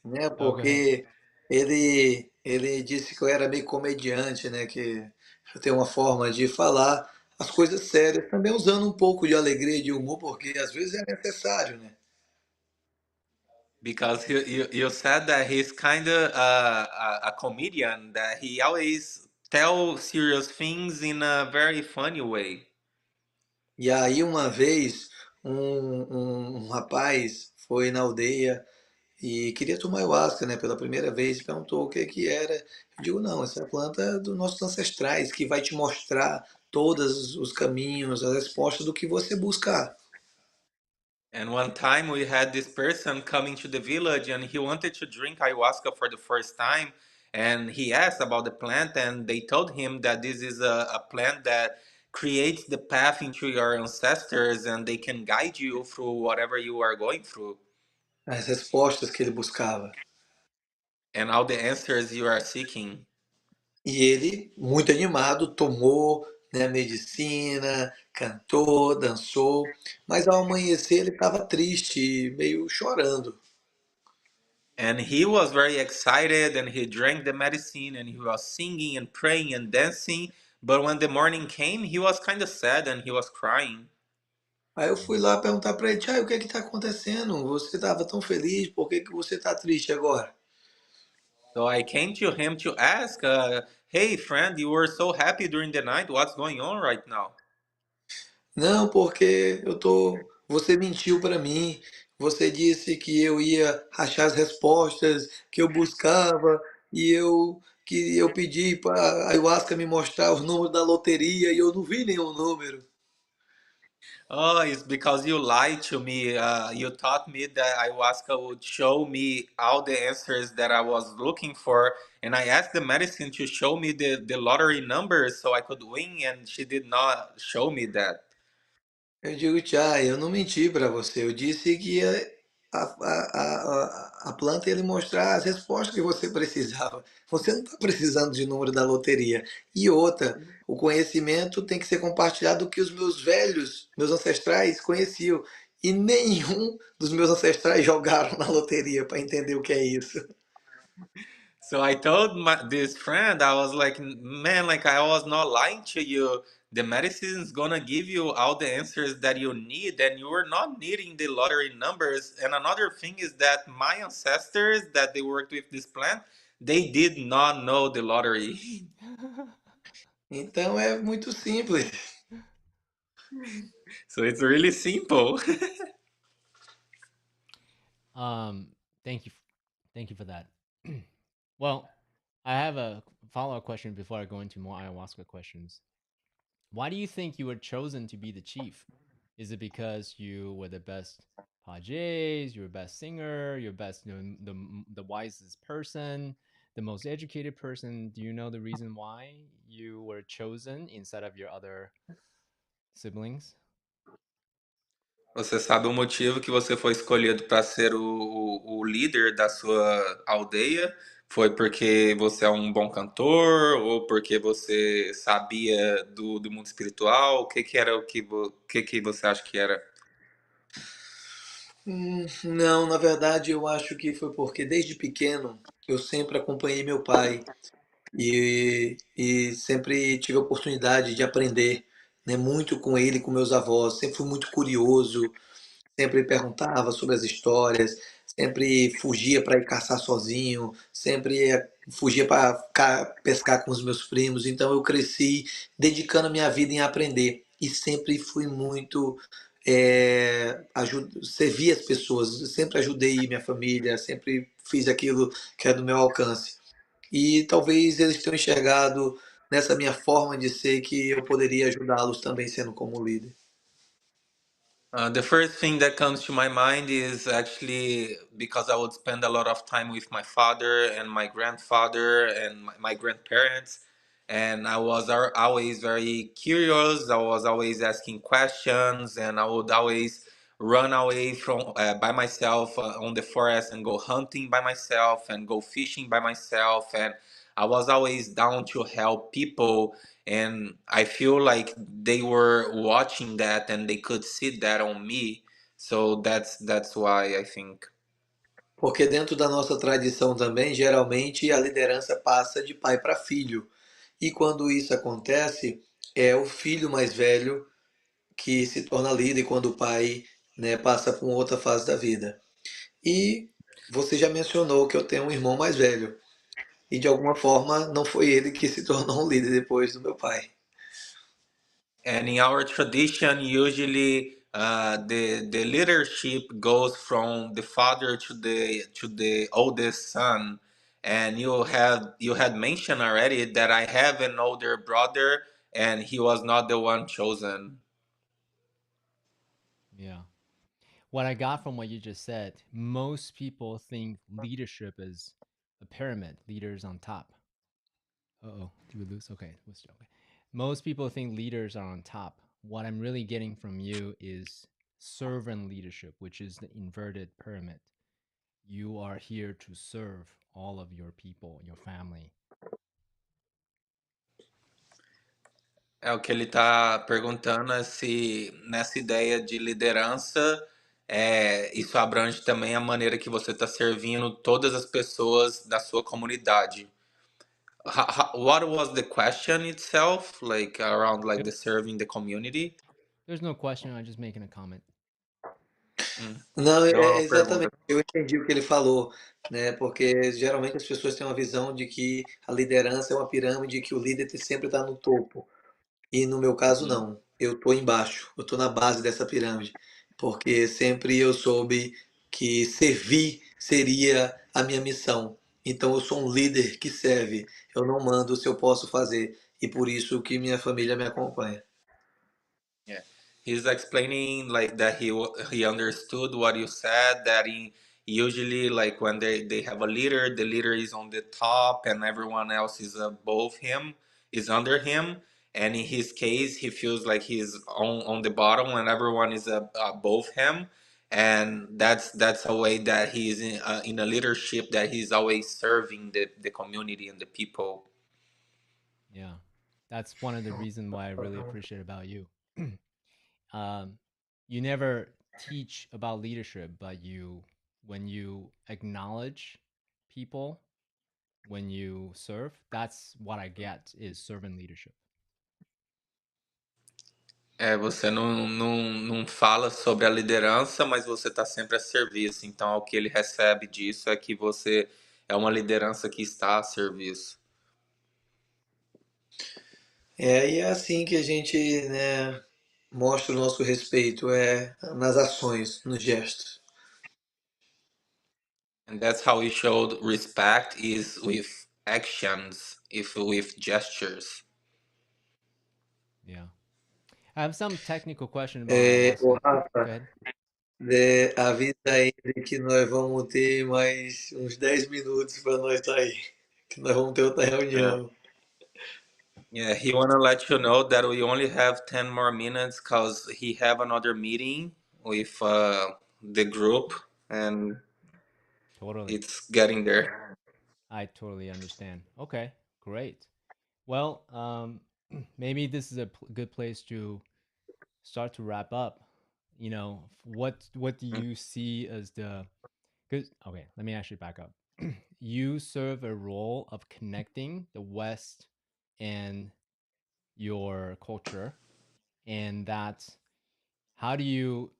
Né? Oh, go ahead. Porque ele disse que eu era meio comediante, né? Que eu tenho uma forma de falar as coisas sérias, também usando um pouco de alegria e de humor, porque às vezes é necessário, né? Because you said that he's kind of a comedian, that he always tell serious things in a very funny way. E aí uma vez um rapaz foi na aldeia e queria tomar ayahuasca, né, pela primeira vez, e perguntou o que que era. Eu digo, não, essa planta é dos nossos ancestrais, que vai te mostrar todos os caminhos, as respostas do que você buscar. And one time we had this person coming to the village and he wanted to drink ayahuasca for the first time. And he asked about the plant, and they told him that this is a plant that creates the path into your ancestors and they can guide you through whatever you are going through As respostas que ele buscava. and all the answers you are seeking. E ele, muito animado, tomou, né, a medicina, cantou, dançou, mas ao amanhecer ele estava triste, meio chorando. And he was very excited and he drank the medicine and he was singing and praying and dancing. But when the morning came, he was kind of sad and he was crying. Aí eu fui lá perguntar para ele, Tchai, o que é que está acontecendo? Você estava tão feliz, por que que você está triste agora? So I came to him to ask, hey, friend, you were so happy during the night. What's going on right now? Não, porque você mentiu para mim. Você disse que eu ia achar as respostas que eu buscava e eu pedi para a ayahuasca me mostrar os números da loteria e eu não vi nenhum número. Oh, it's because you lied to me. You taught me that ayahuasca would show me all the answers that I was looking for. And I asked the medicine to show me the lottery numbers so I could win, and she did not show me that. Eu digo, Tia, eu não menti para você. Eu disse que a planta ia lhe mostrar as respostas que você precisava. Você não está precisando de número da loteria. E outra, o conhecimento tem que ser compartilhado do que os meus velhos, meus ancestrais conheciam. E nenhum dos meus ancestrais jogaram na loteria para entender o que é isso. So I told this friend, I was like, man, like I was not lying to you. The medicine is gonna give you all the answers that you need, and you are not needing the lottery numbers. And another thing is that my ancestors that they worked with this plant, they did not know the lottery. Então é muito simples. So it's really simple. um, thank you, thank you for that. Well, I have a follow-up question before I go into more ayahuasca questions. Why do you think you were chosen to be the chief? Is it because you were the best Pages, you're best singer, you're best, the wisest person, the most educated person. Do you know the reason why you were chosen instead of your other siblings? Você sabe o motivo que você foi escolhido para ser o líder da sua aldeia? Foi porque você é um bom cantor ou porque você sabia do mundo espiritual? O que que era o que que você acha que era? Não, na verdade eu acho que foi porque desde pequeno eu sempre acompanhei meu pai e sempre tive a oportunidade de aprender, né, muito com ele, com meus avós. Sempre fui muito curioso, sempre perguntava sobre as histórias, sempre fugia para ir caçar sozinho, sempre fugia para pescar com os meus primos. Então eu cresci dedicando a minha vida em aprender e sempre fui muito servir as pessoas, sempre ajudei minha família, sempre fiz aquilo que é do meu alcance. E talvez eles tenham enxergado nessa minha forma de ser que eu poderia ajudá-los também sendo como líder. The first thing that comes to my mind is actually because I would spend a lot of time with my father and my grandfather and my grandparents. And I was always very curious. I was always asking questions, and I would always run away from by myself on the forest and go hunting by myself and go fishing by myself. And I was always down to help people, and I feel like they were watching that and they could see that on me. So that's why I think. Porque dentro da nossa tradição também, geralmente a liderança passa de pai para filho. E quando isso acontece, é o filho mais velho que se torna líder quando o pai, né, passa por outra fase da vida. E você já mencionou que eu tenho um irmão mais velho. E de alguma forma não foi ele que se tornou um líder depois do meu pai. And in our tradition, usually the leadership goes from the father to the oldest son. And you had mentioned already that I have an older brother, and he was not the one chosen. Yeah. What I got from what you just said, most people think leadership is a pyramid, leaders on top. Oh, do we lose? Okay, we'll still okay. Most people think leaders are on top. What I'm really getting from you is servant leadership, which is the inverted pyramid. You are here to serve all of your people, your family. É o que ele está perguntando é se nessa ideia de liderança, isso abrange também a maneira que você está servindo todas as pessoas da sua comunidade. What was the question itself, like around like There- the serving the community? There's no question. I'm just making a comment. Hum, Não, não é é uma pergunta. exatamente. Eu entendi o que ele falou, né? Porque geralmente as pessoas têm uma visão de que a liderança é uma pirâmide, que o líder sempre está no topo. E no meu caso, Uhum. não. Eu estou embaixo, eu estou na base dessa pirâmide. Porque sempre eu soube que servir seria a minha missão. Então eu sou um líder que serve. Eu não mando se eu posso fazer. E por isso que minha família me acompanha. Yeah, he's explaining like that he understood what you said. That he usually like when they have a leader, the leader is on the top, and everyone else is above him, is under him. And in his case, he feels like he's on the bottom, and everyone is above him. And that's a way that he's in a leadership that he's always serving the community and the people. Yeah, that's one of the reasons why I really appreciate about you. um, you never teach about leadership, but when you acknowledge people, when you serve, that's what I get is servant leadership. Você não fala sobre a liderança, mas você está sempre a serviço. Então, o que ele recebe disso é que você é uma liderança que está a serviço. E é assim que a gente, né, mostra o nosso respeito, é nas ações, nos gestos. And that's how he showed respect is with actions, if with gestures. Yeah. I have some technical question about. I lost Ô, it. Go Rafa, ahead. Avisa ele que nós vamos ter mais uns 10 minutos para nós sair, que nós vamos ter outra Uh, reunião. yeah, he wanna let you know that we only have 10 more minutes because he have another meeting with the group, and Totally. it's getting there. I totally understand. Okay, great. Well, maybe this is a good place to start to wrap up. What do you see as the good? Okay, let me actually back up. You serve a role of connecting the West and your culture, and that's how do you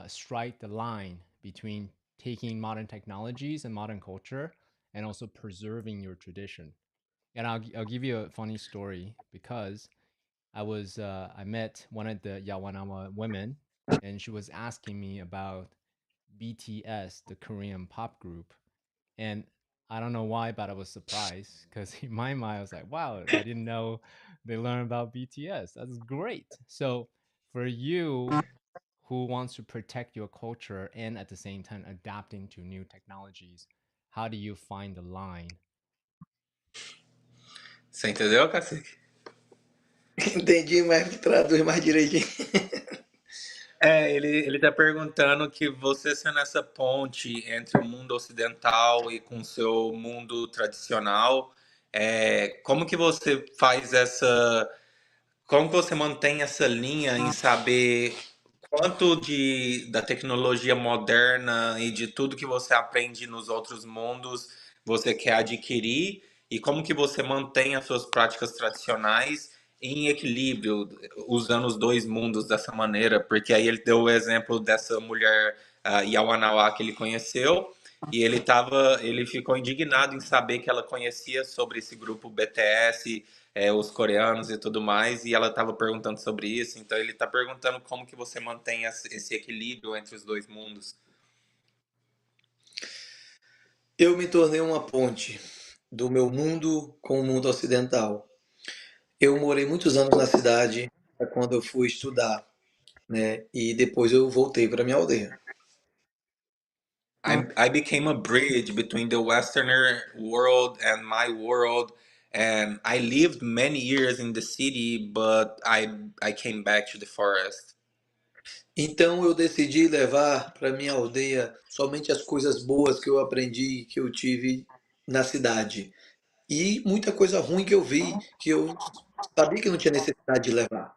strike the line between taking modern technologies and modern culture and also preserving your tradition. And I'll give you a funny story because I met one of the Yawanawa women, and she was asking me about BTS, the Korean pop group, and I don't know why, but I was surprised because in my mind I was like, "Wow, I didn't know they learned about BTS. That's great." So for you, who wants to protect your culture and at the same time adapting to new technologies, how do you find the line? Você entendeu, Cacique? Entendi, mas traduz mais direitinho. É, ele tá perguntando que você sendo essa ponte entre o mundo ocidental e com o seu mundo tradicional, como que você faz essa. Como que você mantém essa linha em saber quanto da tecnologia moderna e de tudo que você aprende nos outros mundos você quer adquirir e como que você mantém as suas práticas tradicionais em equilíbrio, usando os dois mundos dessa maneira? Porque aí ele deu o exemplo dessa mulher Yawanawá que ele conheceu e ele ficou indignado em saber que ela conhecia sobre esse grupo BTS, os coreanos e tudo mais, e ela estava perguntando sobre isso, então ele está perguntando como que você mantém esse equilíbrio entre os dois mundos. Eu me tornei uma ponte do meu mundo com o mundo ocidental. Eu morei muitos anos na cidade quando eu fui estudar, né? E depois eu voltei para minha aldeia. I became a bridge between the Westerner world and my world, and I lived many years in the city, but I came back to the forest. Então eu decidi levar para minha aldeia somente as coisas boas que eu aprendi, que eu tive na cidade. E muita coisa ruim que eu vi, que eu sabia que não tinha necessidade de levar.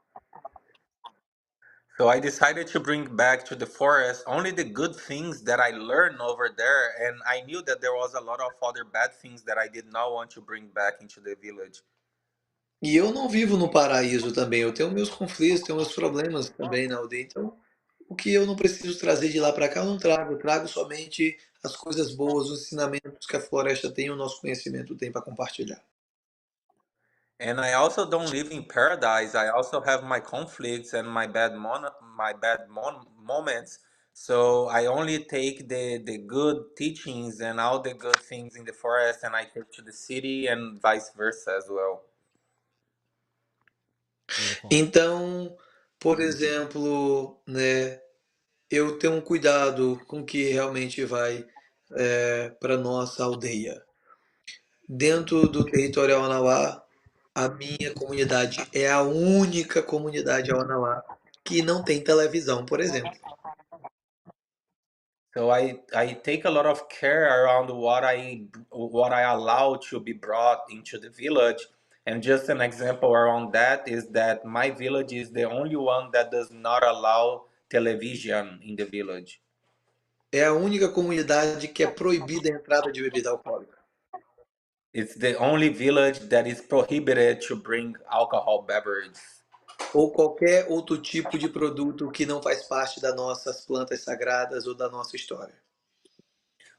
So I decided to bring back to the forest only the good things that I learned over there, and I knew that there was a lot of other bad things that I did not want to bring back into the village. E eu não vivo no paraíso também, eu tenho meus conflitos, tenho meus problemas também na aldeia. Então, o que eu não preciso trazer de lá para cá, eu não trago. Eu trago somente as coisas boas, os ensinamentos que a floresta tem, o nosso conhecimento tem para compartilhar. And I also don't live in paradise. I also have my conflicts and my bad moments. So I only take the good teachings and all the good things in the forest, and I take to the city, and vice versa as well. Beautiful. Então, por exemplo, né, eu tenho um cuidado com o que realmente vai para nossa aldeia. Dentro do território Aonauá, a minha comunidade é a única comunidade Aonauá que não tem televisão, por exemplo. So I take a lot of care around what I allow to be brought into the village. And just an example around that is that my village is the only one that does not allow television in the village. É a única comunidade que é proibida a entrada de bebida alcoólica It's the only village that is prohibited to bring alcohol beverages ou qualquer outro tipo de produto que não faz parte das nossas plantas sagradas ou da nossa história.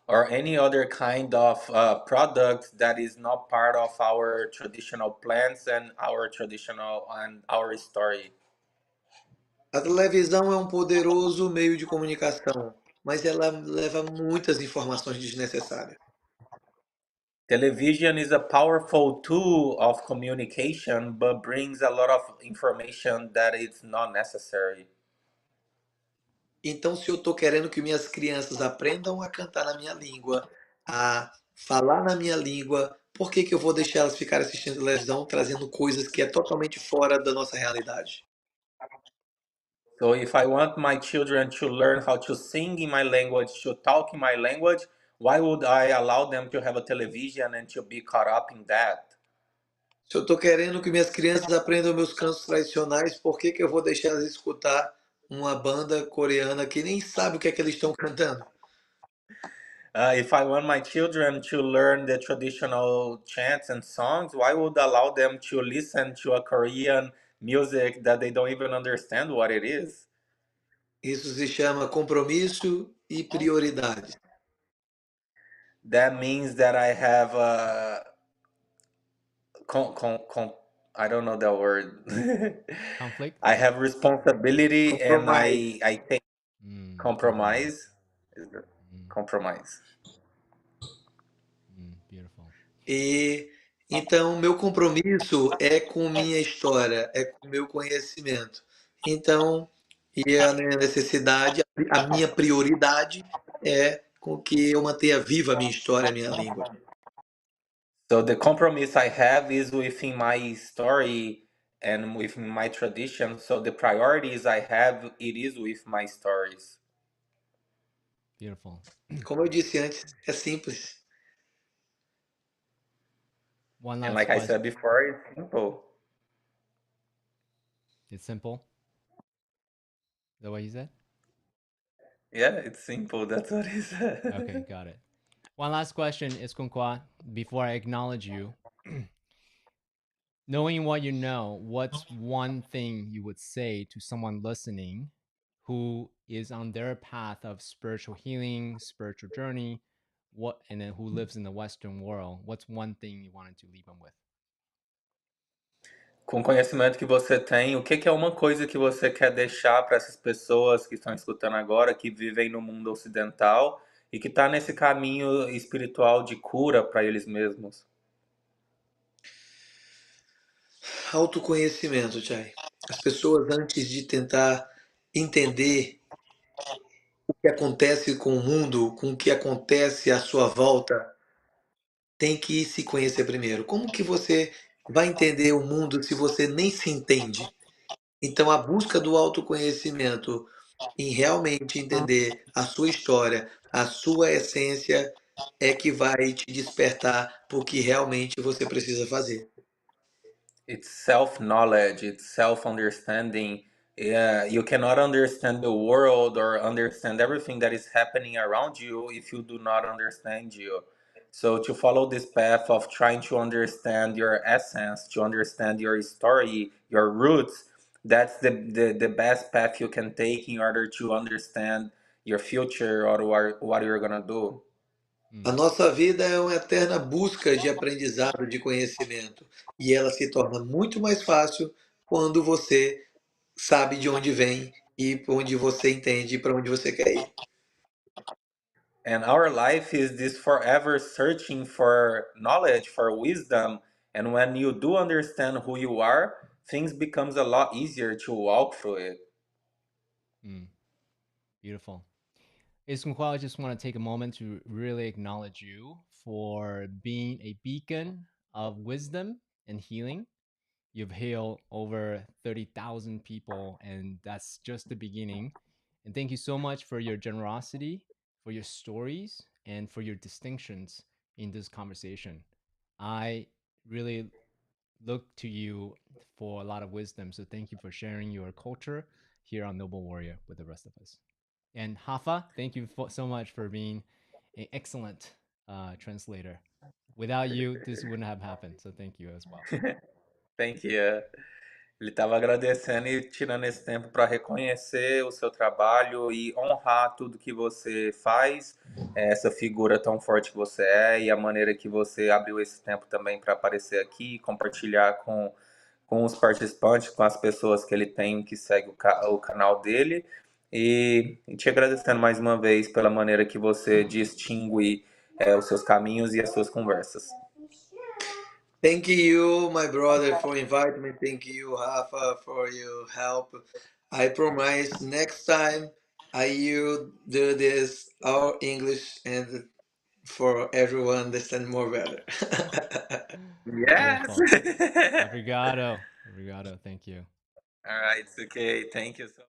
or any other kind of product that is not part of our traditional plants and our story. A televisão é um poderoso meio de comunicação, mas ela leva muitas informações desnecessárias. Television is a powerful tool of communication, but brings a lot of information that is not necessary. Então, se eu estou querendo que minhas crianças aprendam a cantar na minha língua, a falar na minha língua, por que que eu vou deixar elas ficarem assistindo televisão, trazendo coisas que é totalmente fora da nossa realidade? So if I want my children to learn how to sing in my language, to talk in my language, why would I allow them to have a television and to be caught up in that? Se eu estou querendo que minhas crianças aprendam meus cantos tradicionais, por que que eu vou deixar elas escutar uma banda coreana que nem sabe o que é que eles estão cantando? If I want my children to learn the traditional chants and songs, why would I allow them to listen to a Korean music that they don't even understand what it is? Isso se chama compromisso e prioridade. That means that I have I don't know the word. Conflict? I have responsibility and Compromise. I take Compromise. compromise. Mm, Compromise. beautiful. E então meu compromisso é com minha história, é com meu conhecimento. Então, e a minha necessidade, a minha prioridade é com que eu mantenha viva a minha história, a minha língua. So the compromise I have is within my story and within my tradition. So the priorities I have, it is with my stories. Beautiful. Como eu disse antes, é simples. One And last like I question. said before, it's simple. It's simple. Is that what you said? Yeah, it's simple. That's what he Okay, said. got it. One last question is Kunqua, before I acknowledge you. Knowing what you know, what's one thing you would say to someone listening who is on their path of spiritual healing, spiritual journey, what and then who lives in the Western world? What's one thing you wanted to leave them with? Com o conhecimento que você tem, o que que é uma coisa que você quer deixar para essas pessoas que estão escutando agora, que vivem no mundo ocidental e que está nesse caminho espiritual de cura para eles mesmos? Autoconhecimento, Chay. As pessoas, antes de tentar entender o que acontece com o mundo, com o que acontece à sua volta, tem que se conhecer primeiro. Como que você vai entender o mundo se você nem se entende? Então, a busca do autoconhecimento em realmente entender a sua história, a sua essência, é que vai te despertar para o que realmente você precisa fazer. It's self-knowledge, it's self-understanding. Yeah, you cannot understand the world or understand everything that is happening around you if you do not understand you. So to follow this path of trying to understand your essence, to understand your story, your roots, that's the best path you can take in order to understand your future or what you're gonna do. A nossa vida é uma eterna busca de aprendizado, de conhecimento, e ela se torna muito mais fácil quando você sabe de onde vem e para onde você entende e para onde você quer ir. And our life is this forever searching for knowledge, for wisdom. And when you do understand who you are, things becomes a lot easier to walk through it. Beautiful. Iskunqua, I just want to take a moment to really acknowledge you for being a beacon of wisdom and healing. You've healed over 30,000 people, and that's just the beginning. And thank you so much for your generosity, for your stories, and for your distinctions in this conversation. I really look to you for a lot of wisdom. So thank you for sharing your culture here on Noble Warrior with the rest of us. And Hafa, thank you so much for being an excellent translator. Without you, this wouldn't have happened. So thank you as well. Thank you. Ele estava agradecendo e tirando esse tempo para reconhecer o seu trabalho e honrar tudo que você faz, essa figura tão forte que você é e a maneira que você abriu esse tempo também para aparecer aqui e compartilhar com os participantes, com as pessoas que ele tem que segue o canal dele. E te agradecendo mais uma vez pela maneira que você distingue os seus caminhos e as suas conversas. Thank you, my brother, for inviting me. Thank you, Rafa, for your help. I promise next time you do this all English and for everyone understand more better. Yes. Beautiful. Obrigado. Obrigado. Thank you. All right. It's okay. Thank you so